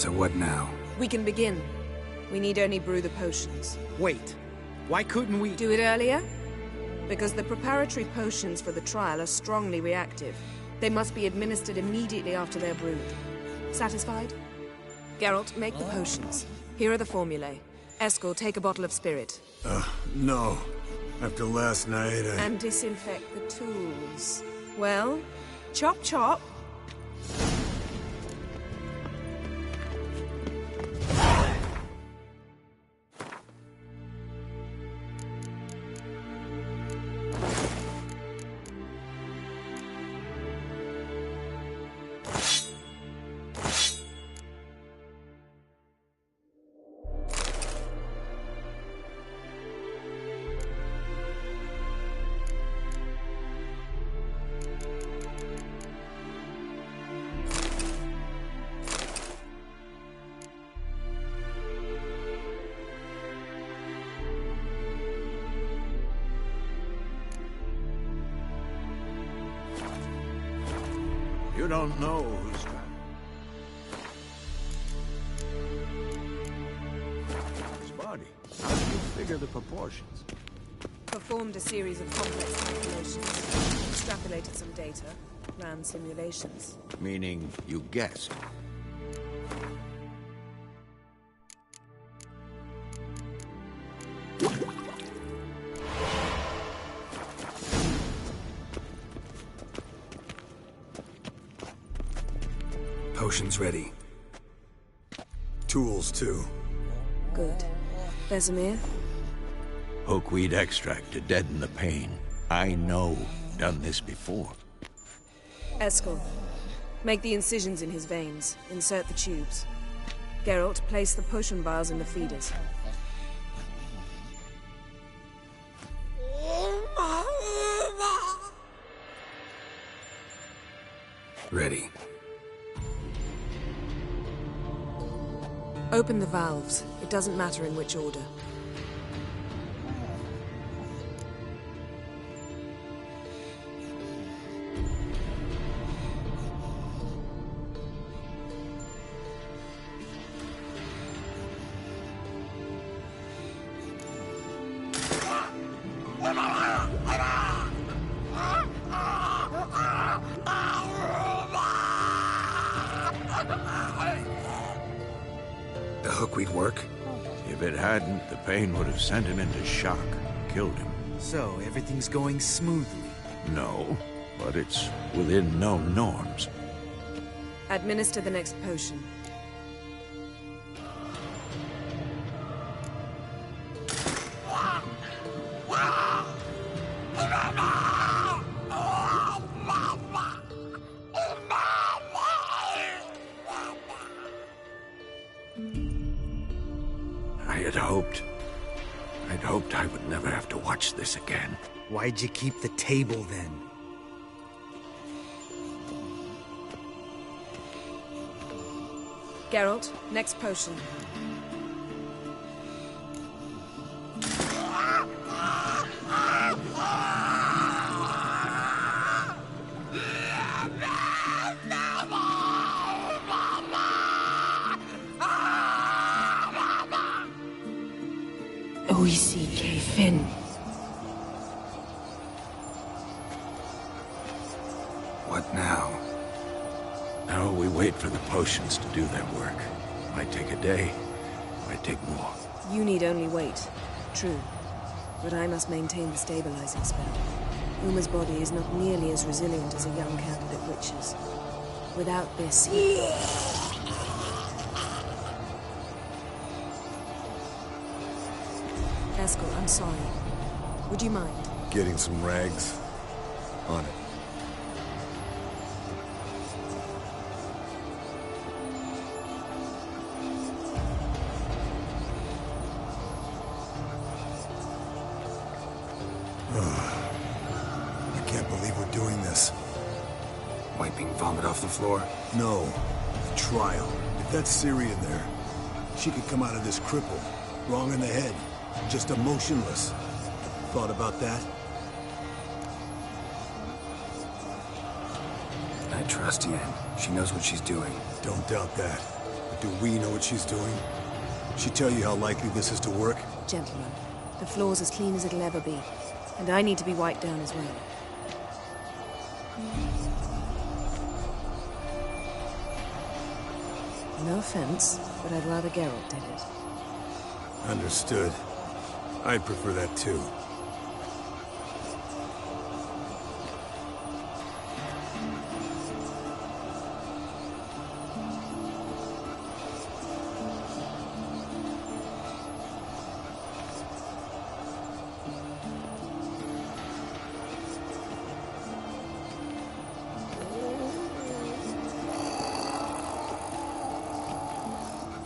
So what now? We can begin. We need only brew the potions. Wait, why couldn't we... Do it earlier? Because the preparatory potions for the trial are strongly reactive. They must be administered immediately after they're brewed. Satisfied? Geralt, make the potions. Here are the formulae. Eskel, take a bottle of spirit. No. After last night, And disinfect the tools. Well, chop chop. You don't know who's his body. How do you figure the proportions? Performed a series of complex calculations. Extrapolated some data. Ran simulations. Meaning you guessed. Potions ready. tools, too. Good. Vesemir? Hookweed extract to deaden the pain. I know. Done this before. Eskel. Make the incisions in his veins. Insert the tubes. Geralt, place the potion vials in the feeders. Ready. Open the valves. It doesn't matter in which order. The hookweed work? If it hadn't, the pain would have sent him into shock, killed him. So, everything's going smoothly? No, but it's within known norms. Administer the next potion. I'd hoped I would never have to watch this again. Why'd you keep the table then? Geralt, next potion. O-E-C-K Finn. What now? Now we wait for the potions to do their work. Might take a day, might take more. You need only wait. True. But I must maintain the stabilizing spell. Uma's body is not nearly as resilient as a young candidate witch's. Without this... Eskel, I'm sorry. Would you mind? Getting some rags? On it. I can't believe we're doing this. Wiping vomit off the floor? No. The trial. If that's Ciri in there, she could come out of this crippled, wrong in the head, just emotionless. Thought about that? I trust Yen. She knows what she's doing. Don't doubt that. Do we know what she's doing? She tell you how likely this is to work? Gentlemen, the floor's as clean as it'll ever be, and I need to be wiped down as well. No offense, but I'd rather Geralt did it. Understood. I'd prefer that too.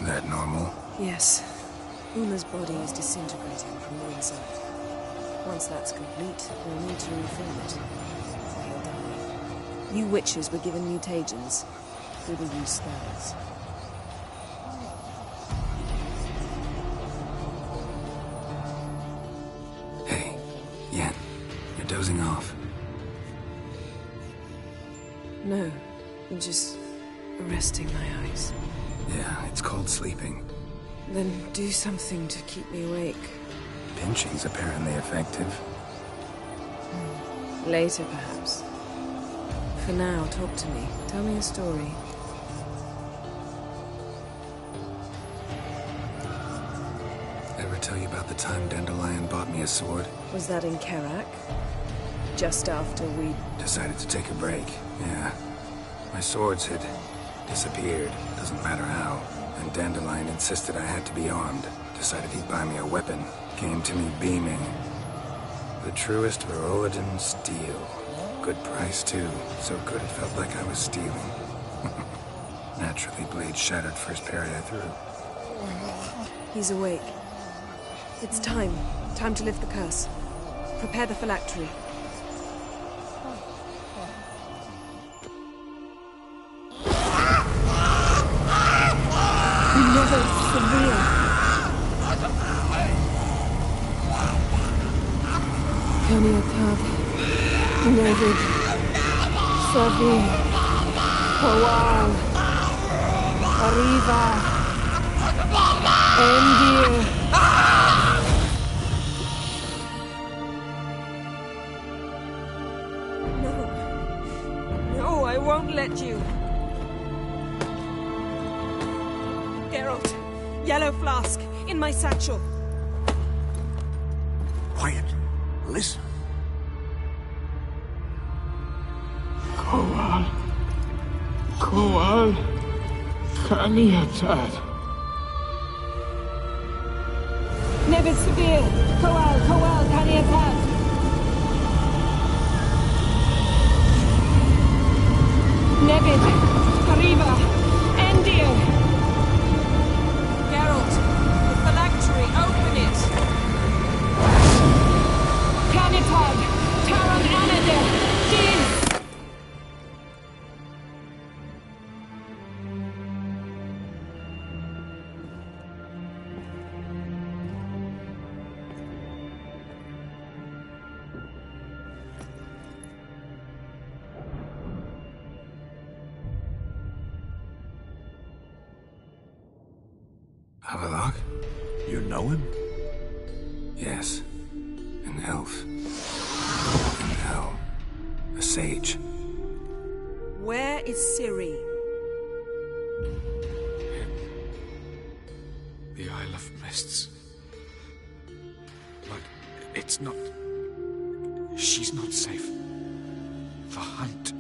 That normal? Yes. Uma's body is disintegrating from the inside. Once that's complete, we'll need to reform it. Or he'll die. You witches were given mutagens. We will use spells. Hey, Yen, you're dozing off. No, I'm just resting my eyes. Yeah, it's called sleeping. Then do something to keep me awake. Pinching's apparently effective. Later, perhaps. For now, talk to me. Tell me a story. Ever tell you about the time Dandelion bought me a sword? Was that in Karak? Just after we... Decided to take a break, yeah. My swords had disappeared, doesn't matter how. And Dandelion insisted I had to be armed. Decided he'd buy me a weapon. Came to me beaming. The truest Verolidan steel. Good price, too. So good it felt like I was stealing. Naturally, blade shattered first parry I threw. He's awake. It's time. Time to lift the curse. Prepare the phylactery. Never severe. Kaniatad, Nevid, Savi, Kowal, Arriva, Endir. No, I won't let you. Geralt, yellow flask, in my satchel. Quiet. Listen. Kowal, Kaniatad. Nevid Severe, Kowal, Kaniatad. Nevid, Arriva, Endir. Geralt, the phylactery, open it. Canitad, Taron Anadir, Din. Havelock? You know him? Yes. An elf. In hell. A sage. Where is Ciri? The Isle of Mists. But it's not... She's not safe. The hunt.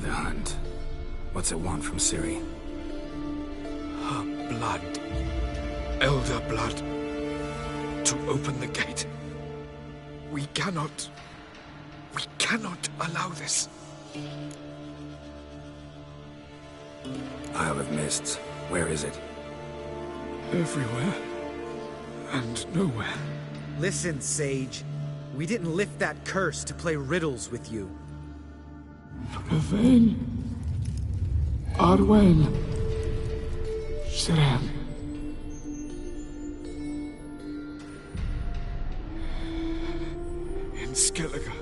The hunt. What's it want from Ciri? Her blood. Elder blood. To open the gate. We cannot allow this. Isle of Mists. Where is it? Everywhere. And nowhere. Listen, Sage. We didn't lift that curse to play riddles with you. Yvain. Arwen. Siren. In Skellige.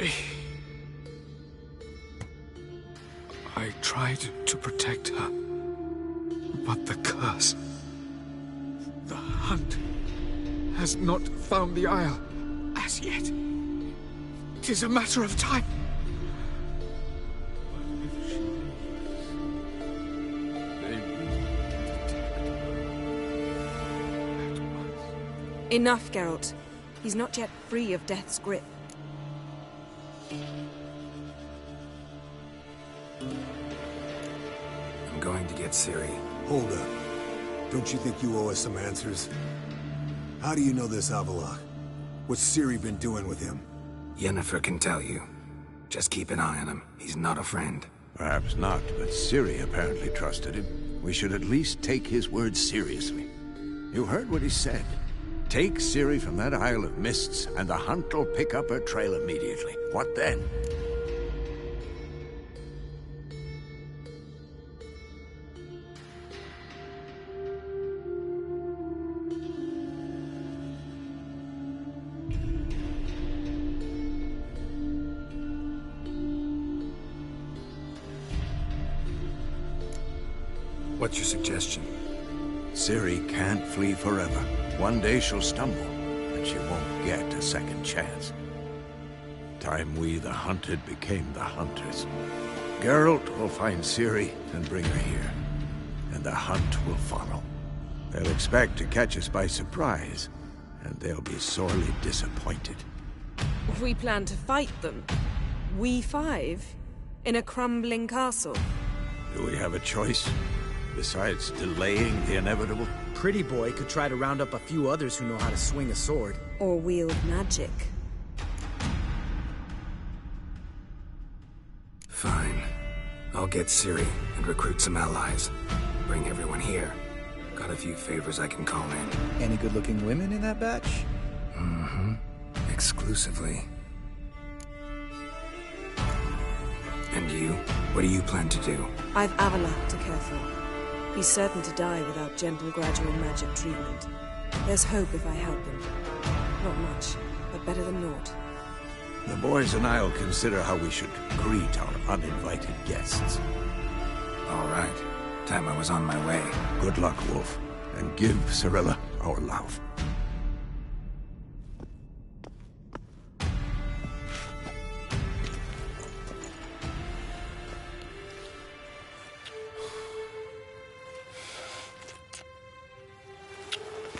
Ciri. I tried to protect her, but the curse... The hunt has not found the Isle as yet. It is a matter of time. Enough, Geralt. He's not yet free of death's grip. I'm going to get Ciri. Hold up. Don't you think you owe us some answers? How do you know this Avallac'h? What's Ciri been doing with him? Yennefer can tell you. Just keep an eye on him. He's not a friend. Perhaps not, but Ciri apparently trusted him. We should at least take his words seriously. You heard what he said. Take Ciri from that Isle of Mists, and the hunt will pick up her trail immediately. What then? What's your suggestion? Ciri can't flee forever. One day she'll stumble, and she won't get a second chance. Time we, the hunted, became the hunters. Geralt will find Ciri and bring her here, and the hunt will follow. They'll expect to catch us by surprise, and they'll be sorely disappointed. We plan to fight them. We five? In a crumbling castle? Do we have a choice? Besides delaying the inevitable? Pretty Boy could try to round up a few others who know how to swing a sword. Or wield magic. Fine. I'll get Ciri and recruit some allies. Bring everyone here. Got a few favors I can call in. Any good-looking women in that batch? Mm-hmm. Exclusively. And you? What do you plan to do? I've Avallac'h to care for. He's certain to die without gentle, gradual magic treatment. There's hope if I help him. Not much, but better than naught. The boys and I'll consider how we should greet our uninvited guests. All right. Time I was on my way. Good luck, Wolf. And give Cirilla our love.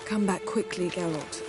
Come back quickly, Geralt.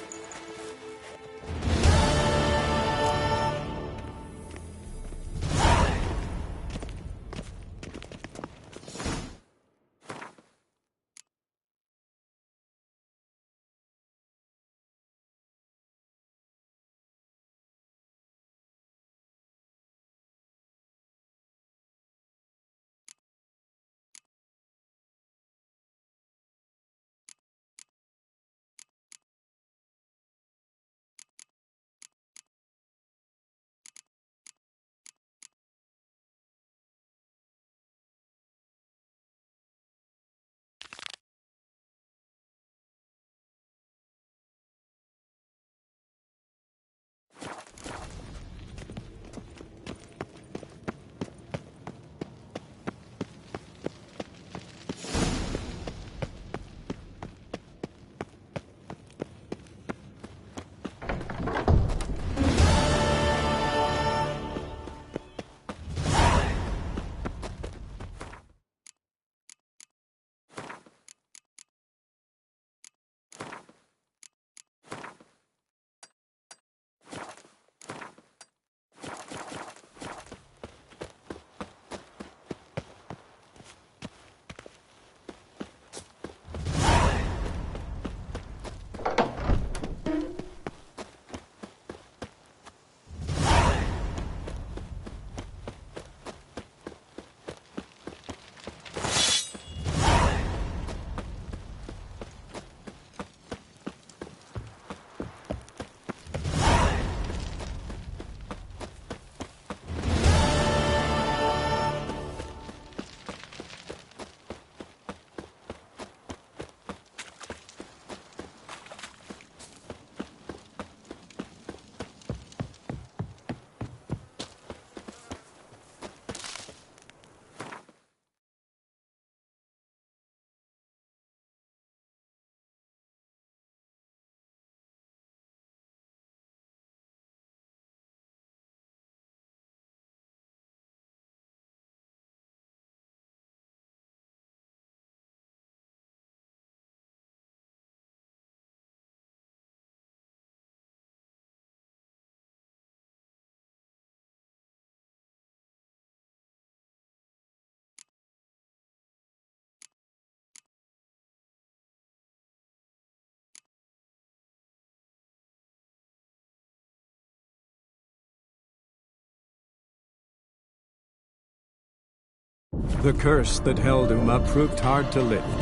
The curse that held Uma proved hard to lift,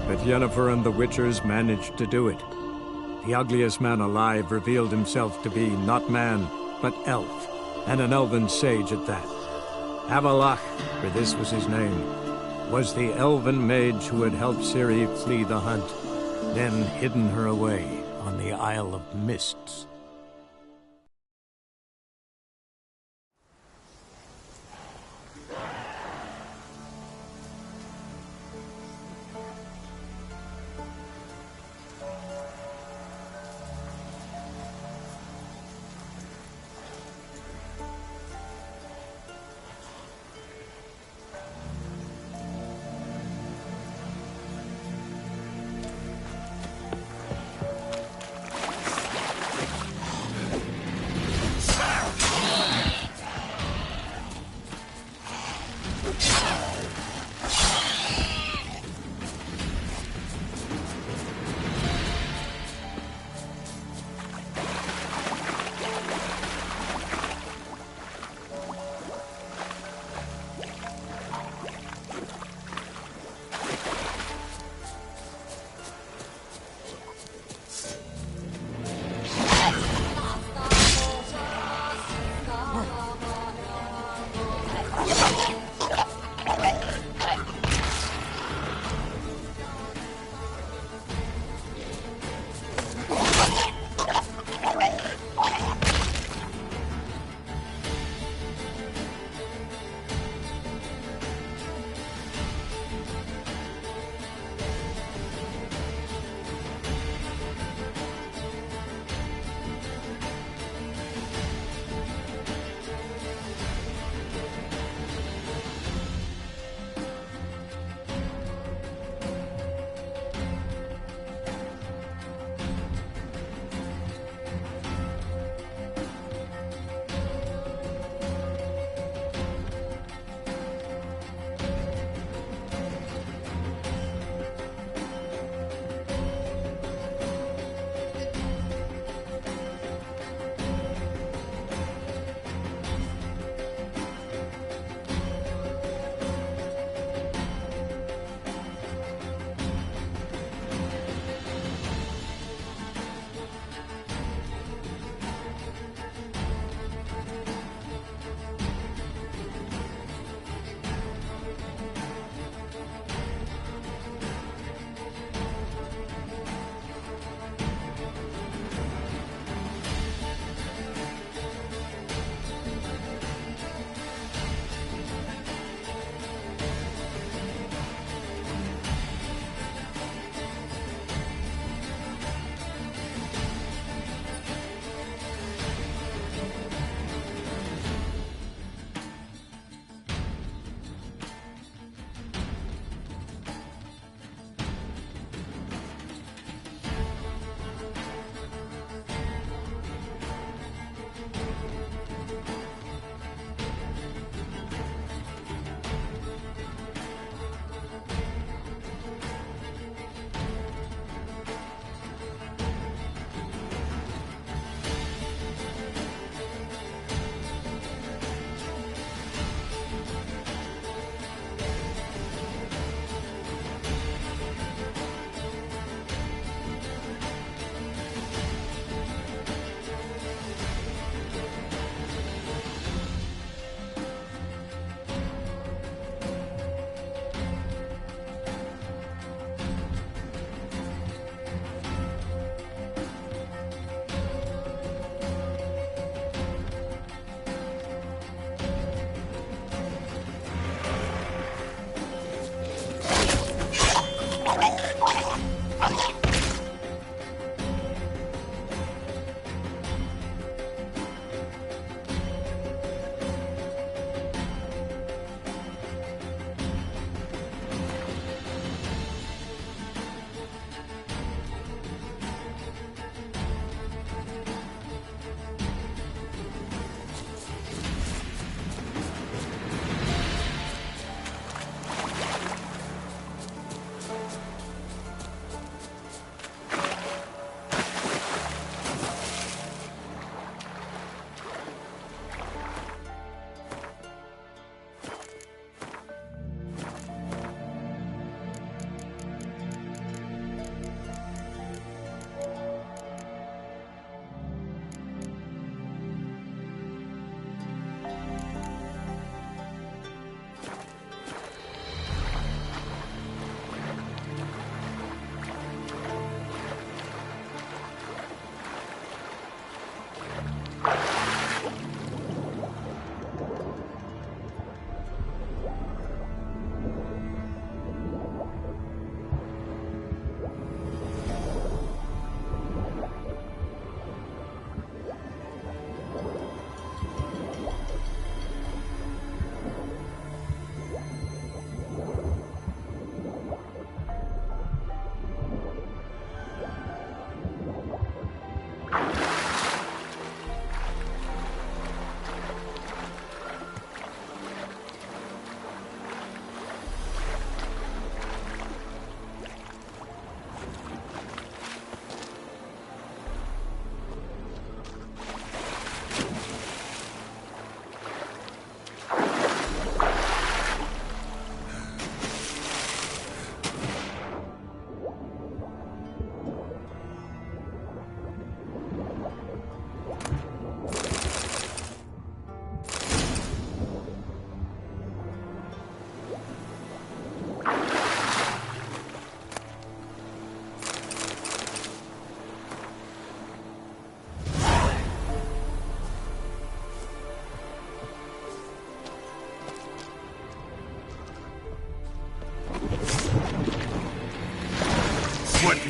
but Yennefer and the Witchers managed to do it. The ugliest man alive revealed himself to be not man, but elf, and an elven sage at that. Avallac'h, for this was his name, was the elven mage who had helped Ciri flee the hunt, then hidden her away on the Isle of Mists.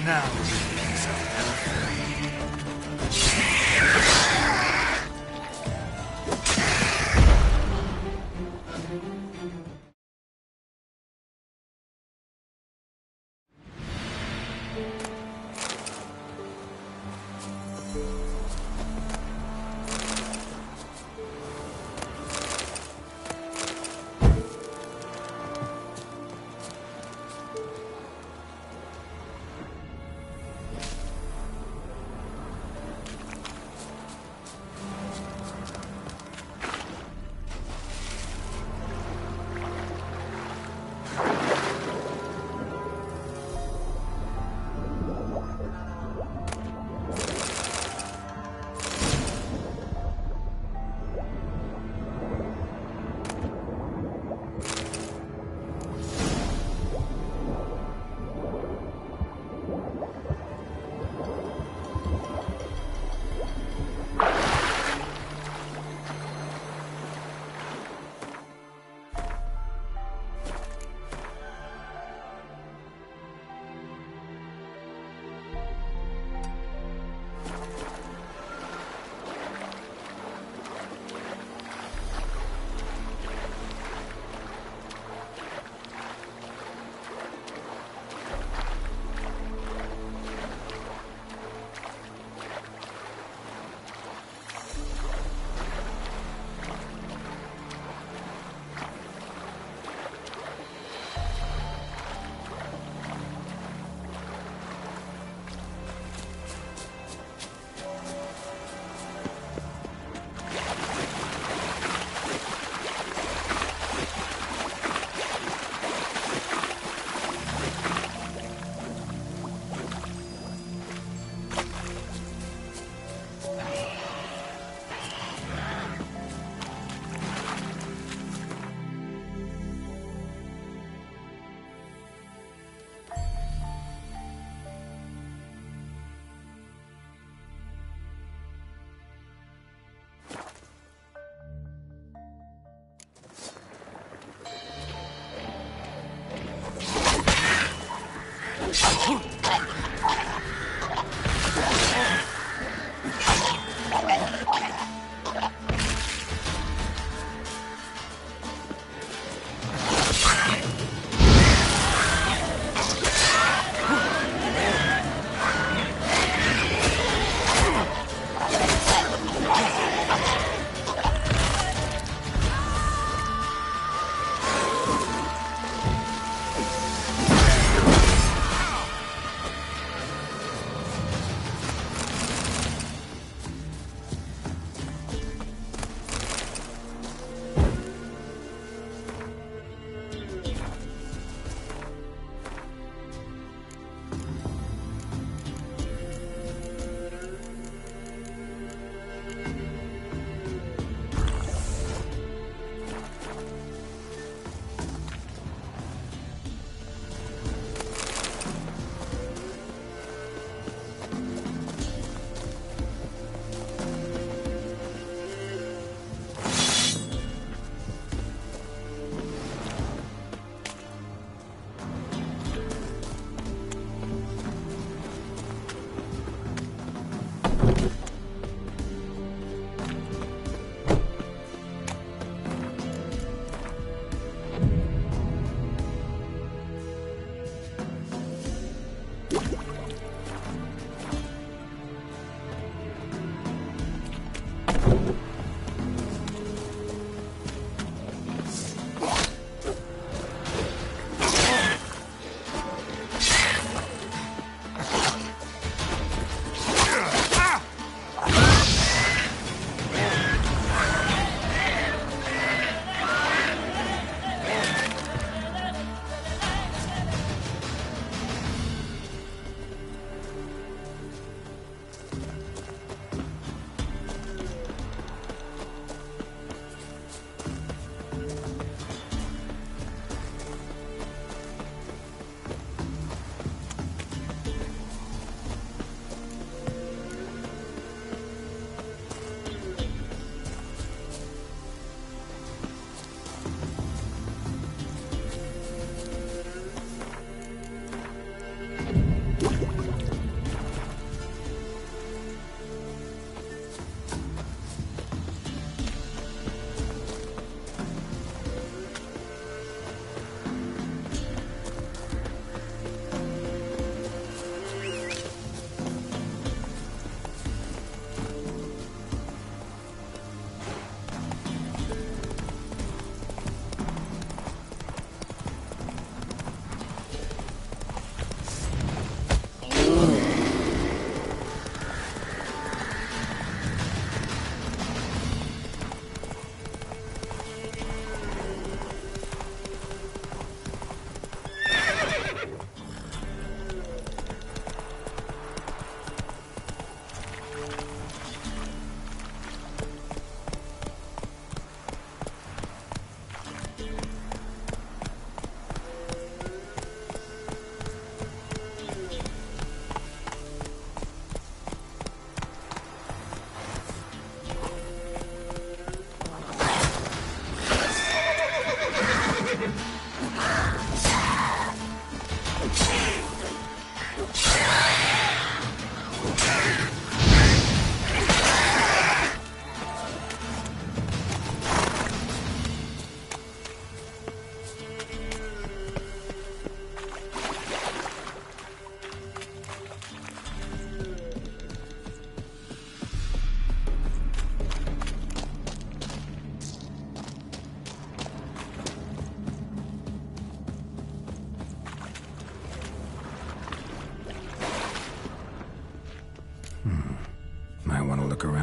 Now, piece of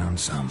around some.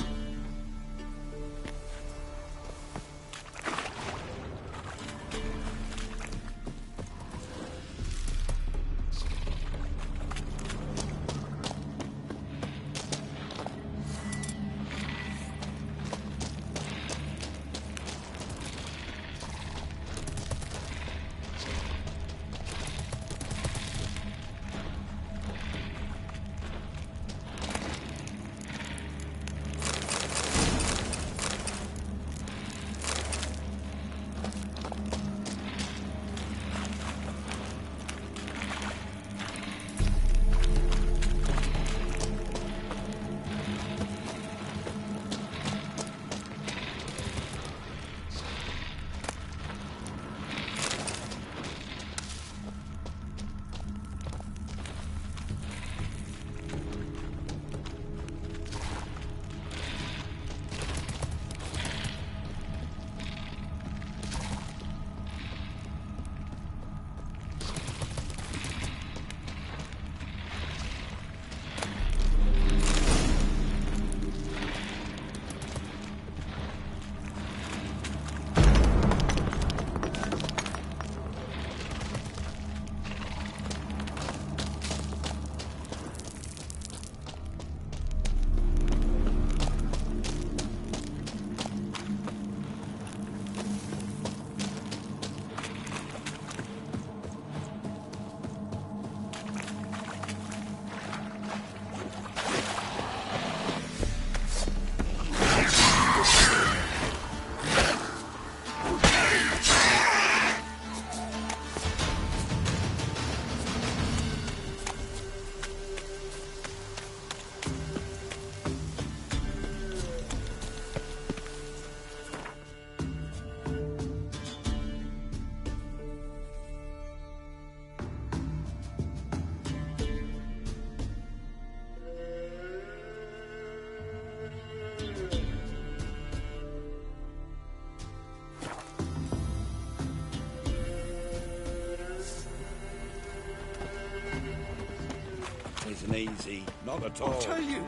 Isn't easy, not at all. I'll tell you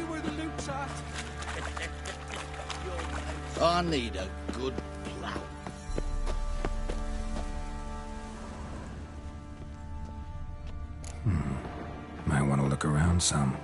where the loot's at. I need a good plow. Might want to look around some.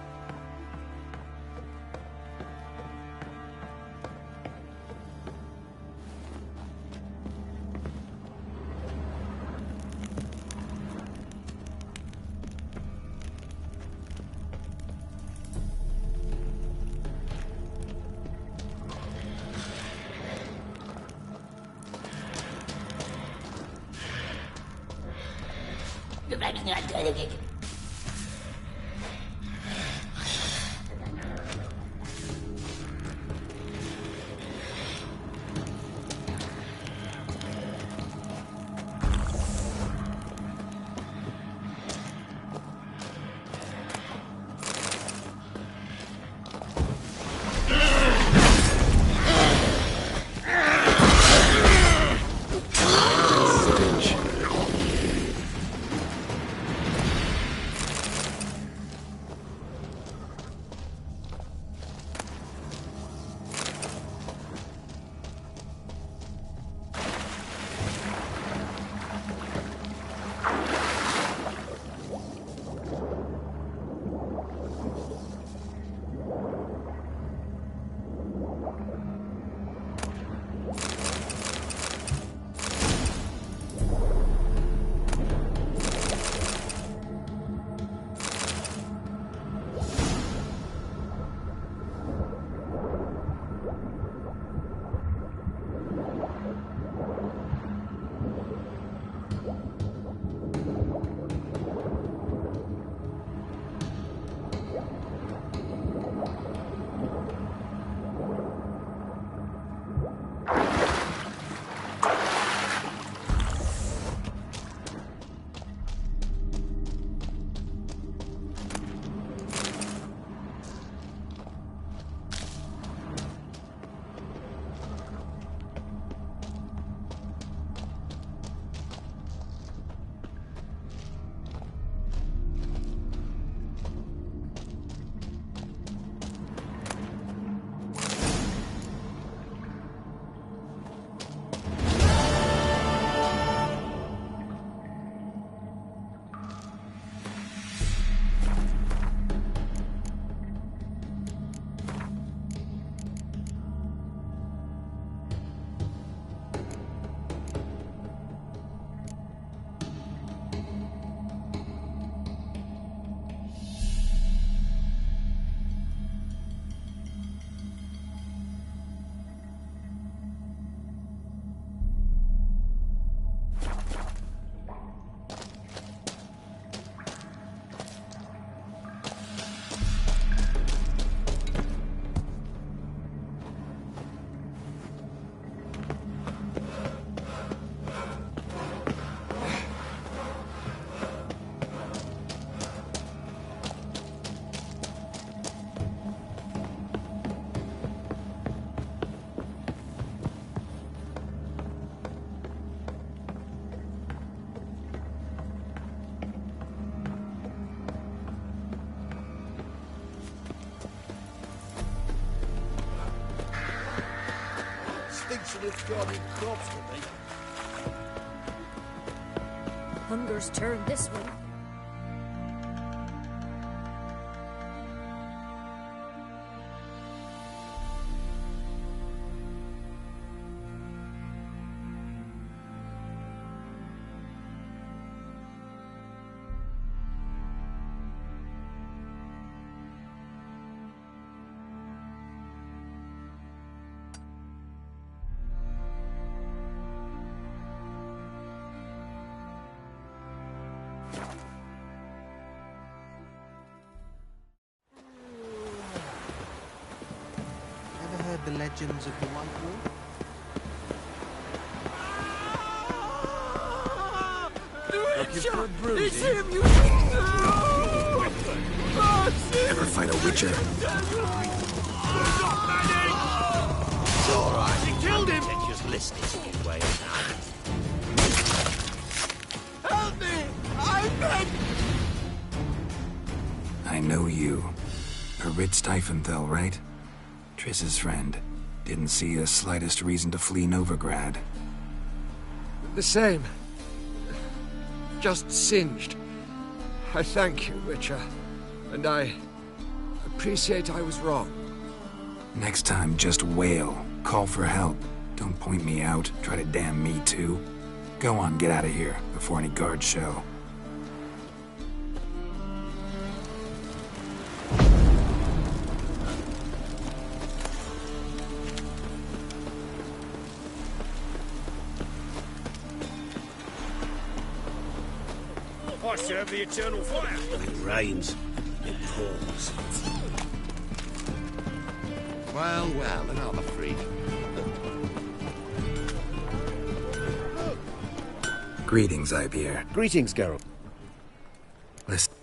It's an Nilfgaardian corpse to me. Hunger's turned this way. Ever heard the legends of the White Wolf? Looking for a bruising? It's him, you... Ever fight a witcher? It's all right. You killed him. Then just listen to his way of Help me! I beg! I know you. Rit Steifenthal, right? Triss's friend. Didn't see the slightest reason to flee Novigrad. The same. Just singed. I thank you, Witcher. And I appreciate I was wrong. Next time, just wail. Call for help. Don't point me out. Try to damn me too. Go on, get out of here, before any guards show. I serve the eternal fire. When it rains, it pours. Well, well, another freak. Greetings, Ibeer. Greetings, Geralt. Listen.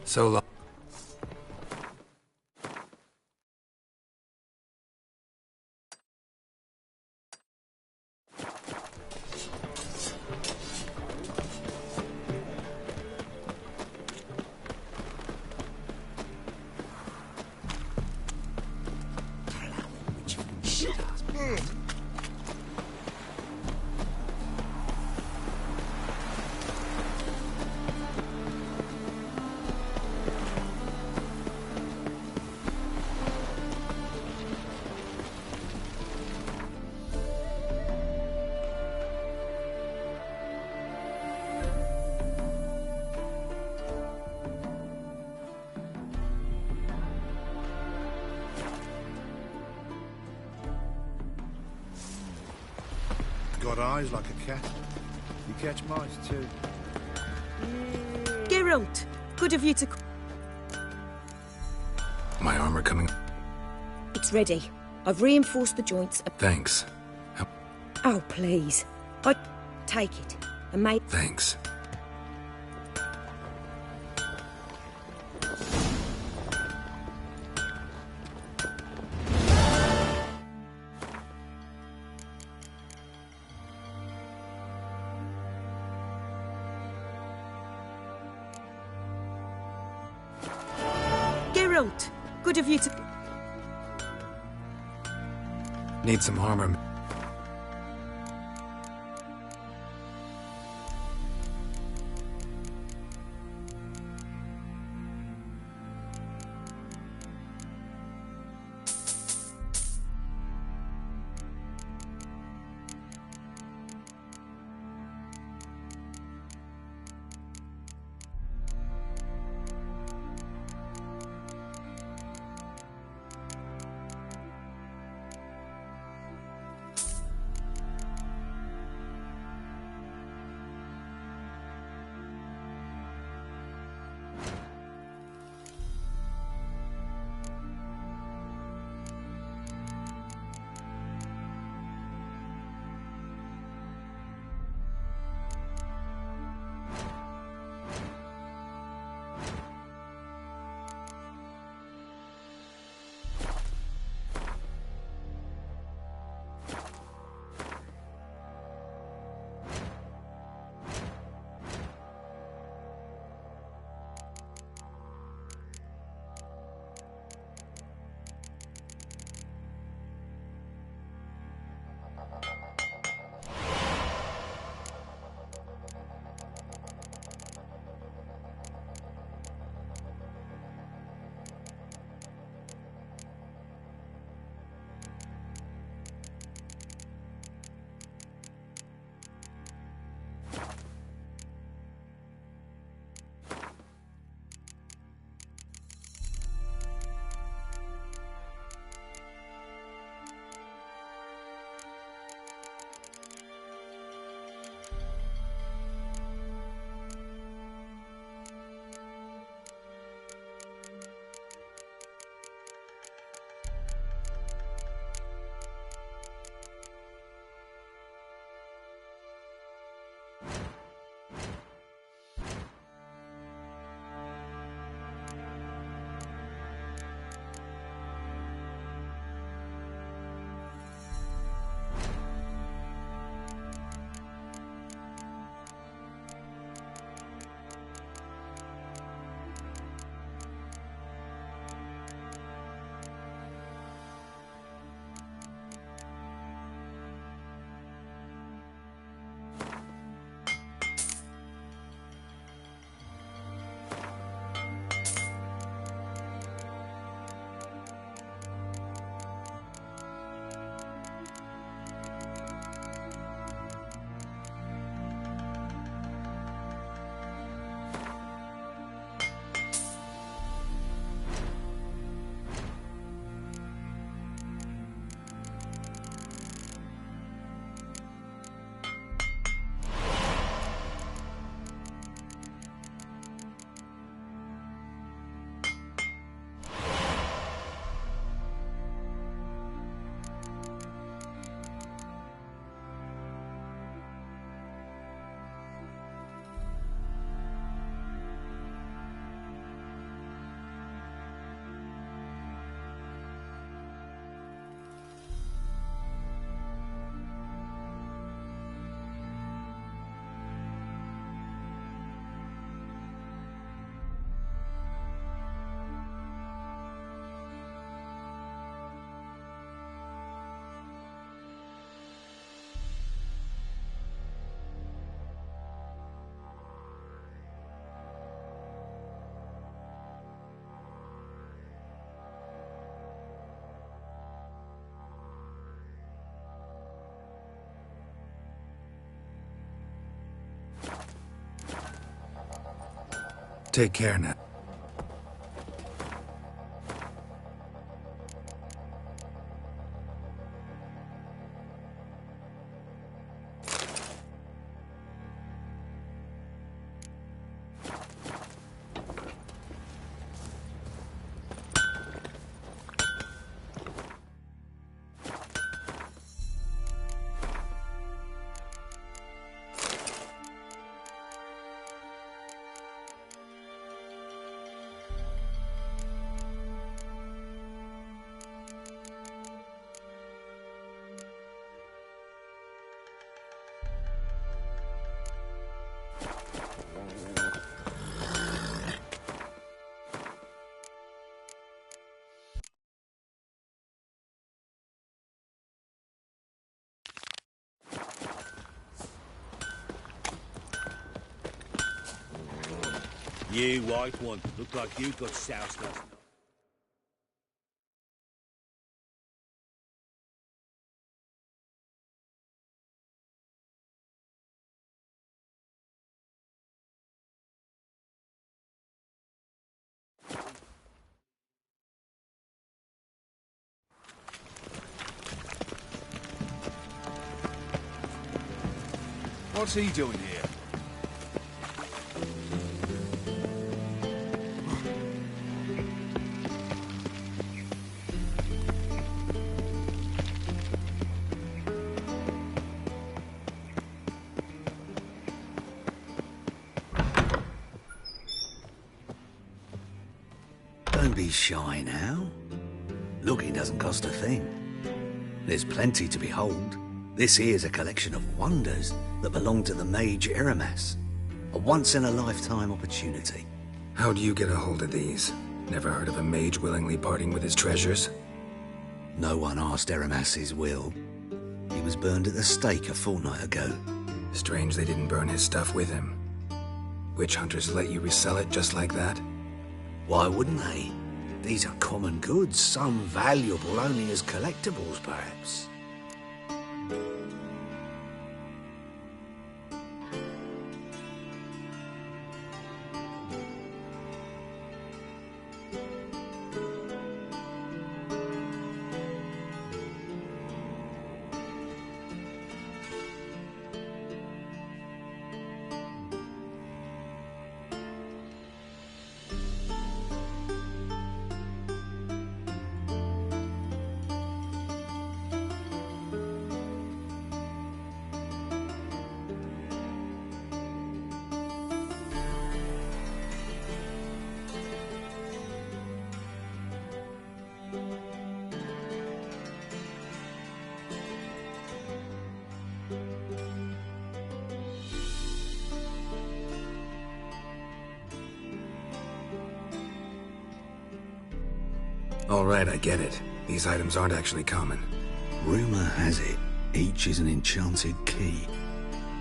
So long. Got eyes like a cat. You catch mice too. Geralt, good of you to... My armor coming. It's ready. I've reinforced the joints. Thanks. Oh, please. I take it. And make... Thanks. Geralt, good of you to... Need some armor. Take care now. You white one, look like you got soused last night. What's he doing here? Don't be shy now. Looking doesn't cost a thing. There's plenty to behold. This here's a collection of wonders that belong to the mage Eramas. A once-in-a-lifetime opportunity. How do you get a hold of these? Never heard of a mage willingly parting with his treasures? No one asked Eramas' will. He was burned at the stake a fortnight ago. Strange they didn't burn his stuff with him. Witch hunters let you resell it just like that? Why wouldn't they? These are common goods, some valuable only as collectibles, perhaps. All right, I get it. These items aren't actually common. Rumor has it, each is an enchanted key.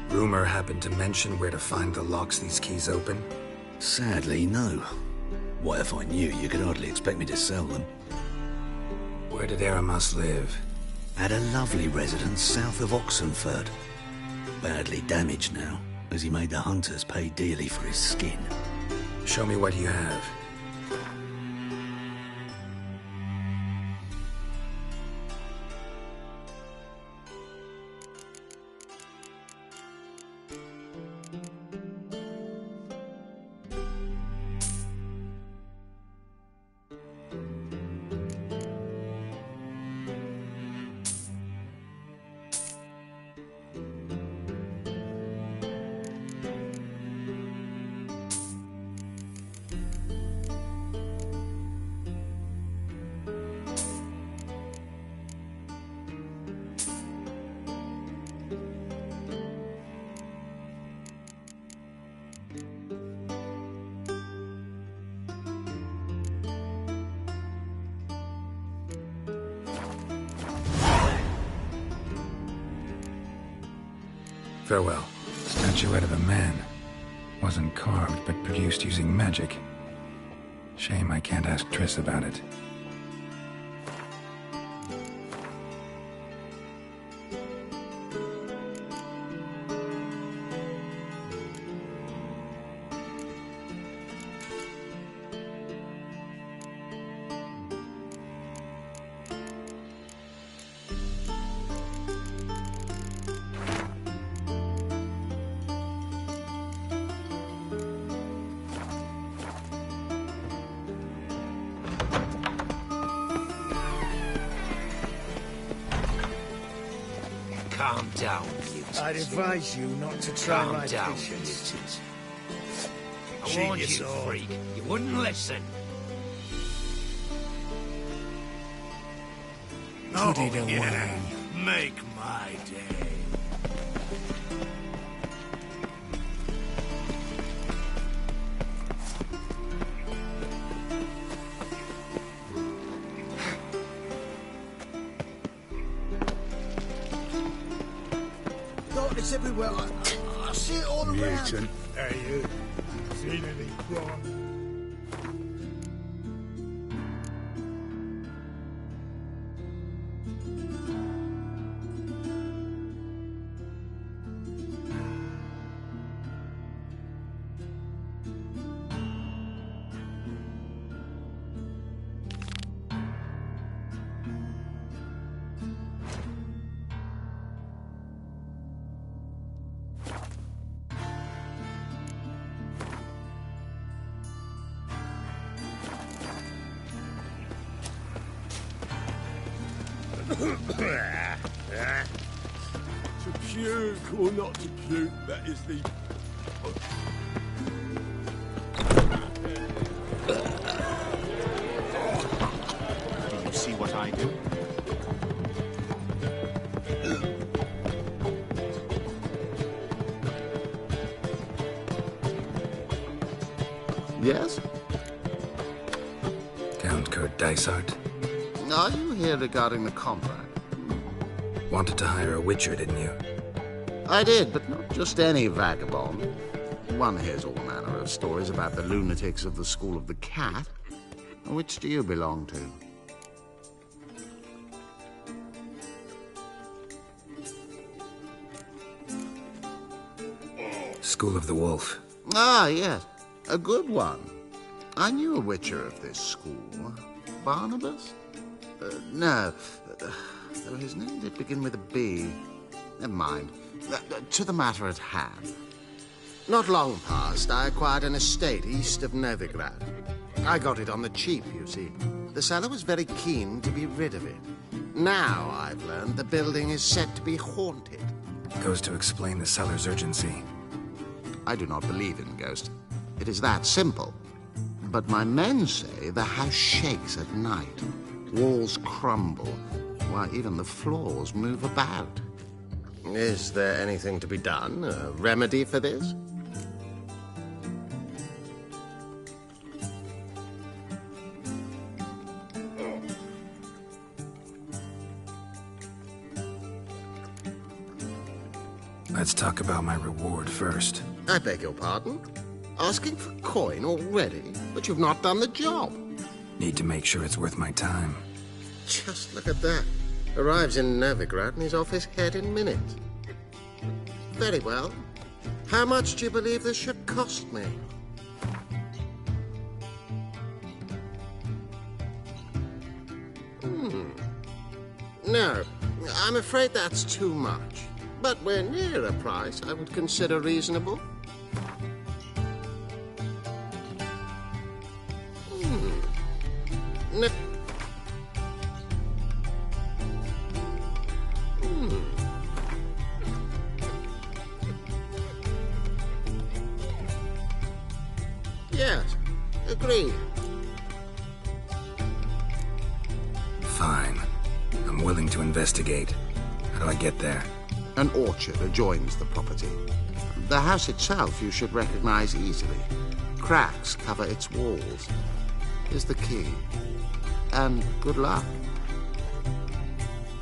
Rumor happened to mention where to find the locks these keys open? Sadly, no. What if I knew? You could hardly expect me to sell them. Where did Eramas live? At a lovely residence south of Oxenford. Badly damaged now, as he made the hunters pay dearly for his skin. Show me what you have. Farewell. Statuette of a man. Wasn't carved, but produced using magic. Shame I can't ask Triss about it. Calm down, beauties. I'd advise you not to try Calm my down, patience. beauties. I Sheath warned your you, sword. freak. You wouldn't listen. Put it away. Yeah. Make my day. Darkness everywhere. I see it all around. Mutant. Hey, you. Seen any crime? To puke or not to puke, that is the... Do you see what I do? Yes? Count Kurt Dysart. Are you here regarding the contract? Wanted to hire a witcher, didn't you? I did, but not just any vagabond. One hears all manner of stories about the lunatics of the School of the Cat. Which do you belong to? School of the Wolf. Ah, yes. A good one. I knew a witcher of this school. Barnabas? No. Though his name did begin with a B. Never mind. To the matter at hand. Not long past, I acquired an estate east of Novigrad. I got it on the cheap, you see. The seller was very keen to be rid of it. Now, I've learned the building is said to be haunted. Goes to explain the seller's urgency. I do not believe in ghosts. It is that simple. But my men say the house shakes at night. Walls crumble. Why, even the floors move about. Is there anything to be done? A remedy for this? Let's talk about my reward first. I beg your pardon? Asking for coin already? But you've not done the job. Need to make sure it's worth my time. Just look at that. Arrives in Novigrad and he's off his head in minutes. Very well. How much do you believe this should cost me? No, I'm afraid that's too much. But we're near a price I would consider reasonable. No. Yes, agreed. Fine. I'm willing to investigate. How do I get there? An orchard adjoins the property. The house itself you should recognize easily. Cracks cover its walls. Here's the key. And good luck.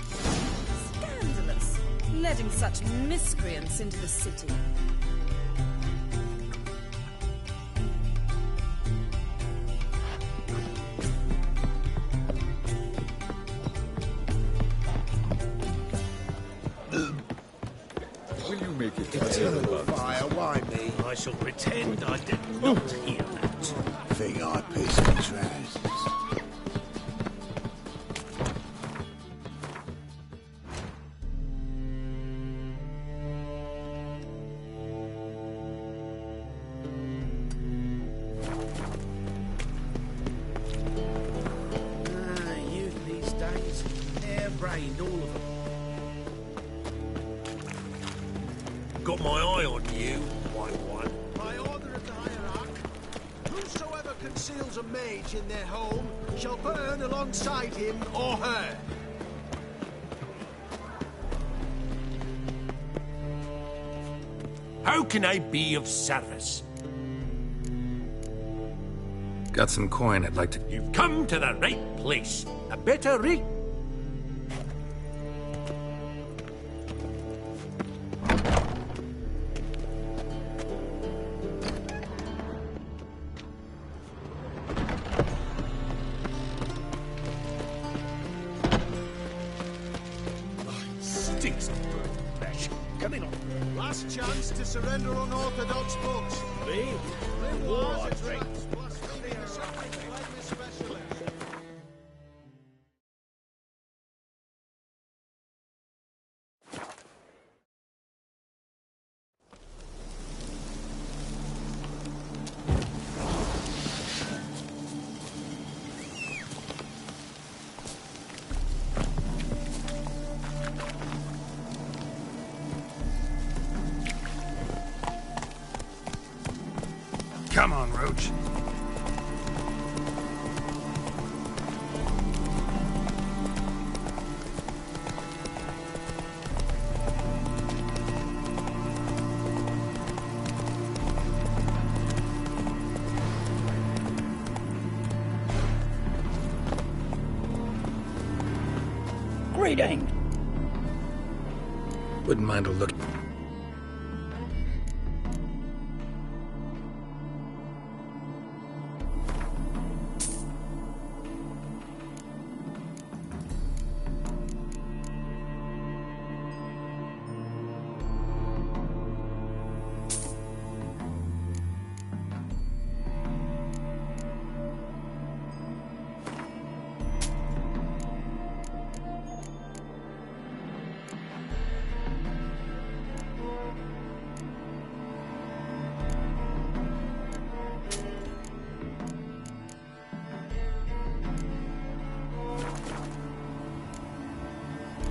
Scandalous. Letting such miscreants into the city. Will you make it Eternal fire, why me? I shall pretend I did not hear that. Think I piss my trousers. Youth these days, hair-brained, all of them. I've got my eye on you, White One. By order of the Hierarch, whosoever conceals a mage in their home shall burn alongside him or her. How can I be of service? Got some coin I'd like to... You've come to the right place. A better rate. Stinks of burnt flesh. Coming on. Last chance to surrender unorthodox books. Me? Grimoires, extracts, blasphemy, or something like this specialist. Come on, Roach. Greetings. Wouldn't mind a look.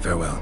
Farewell.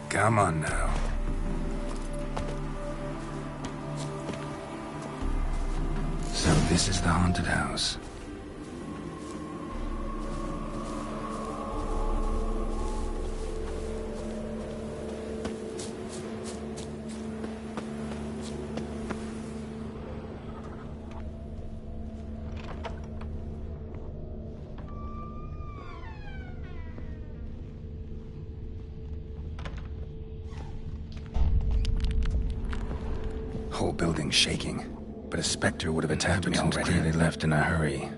Come on now. So this is the haunted house. Whole building shaking, but a specter would have attacked me already. Clearly left in a hurry.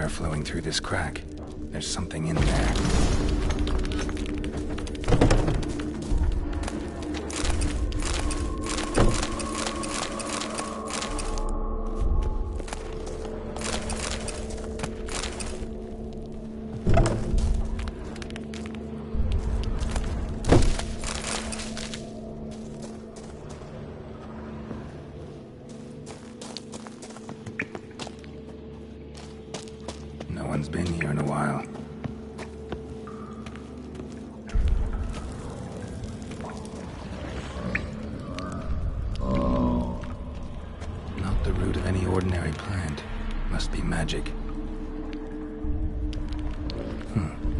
Flowing through this crack. There's something in there. No one's been here in a while. Not the root of any ordinary plant. Must be magic.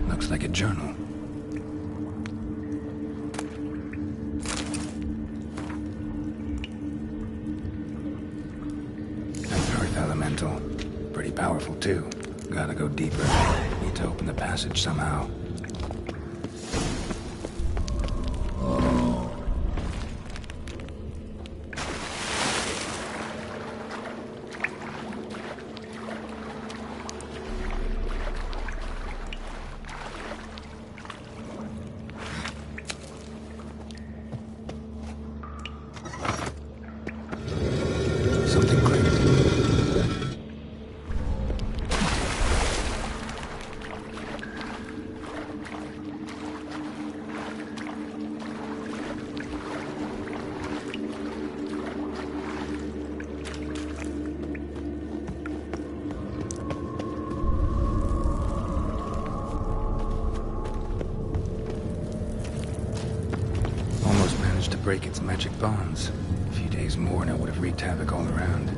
Looks like a journal. An earth elemental. Pretty powerful, too. Gotta go deeper. Need to open the passage somehow. Something clicked. Almost managed to break its magic bonds. A few days more and it would have wreaked havoc all around.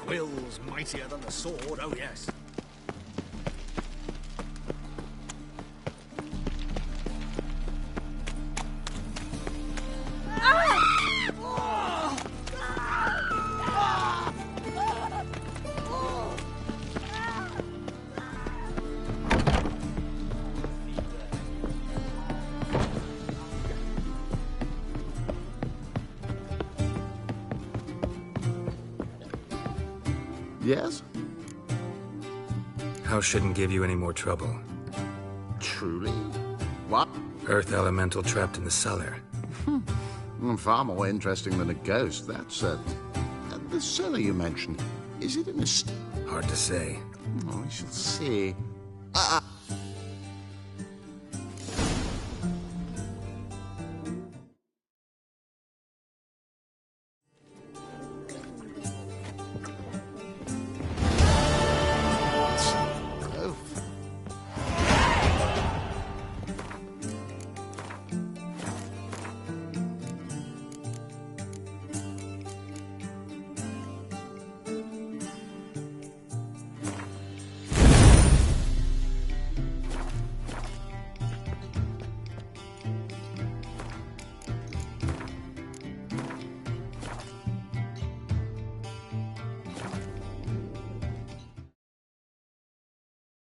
will's mightier than the sword, oh yes. Yes? House shouldn't give you any more trouble. Truly? What? Earth elemental trapped in the cellar. Far more interesting than a ghost, that's certain. The cellar you mentioned, is it in a... Hard to say. Oh, we shall see.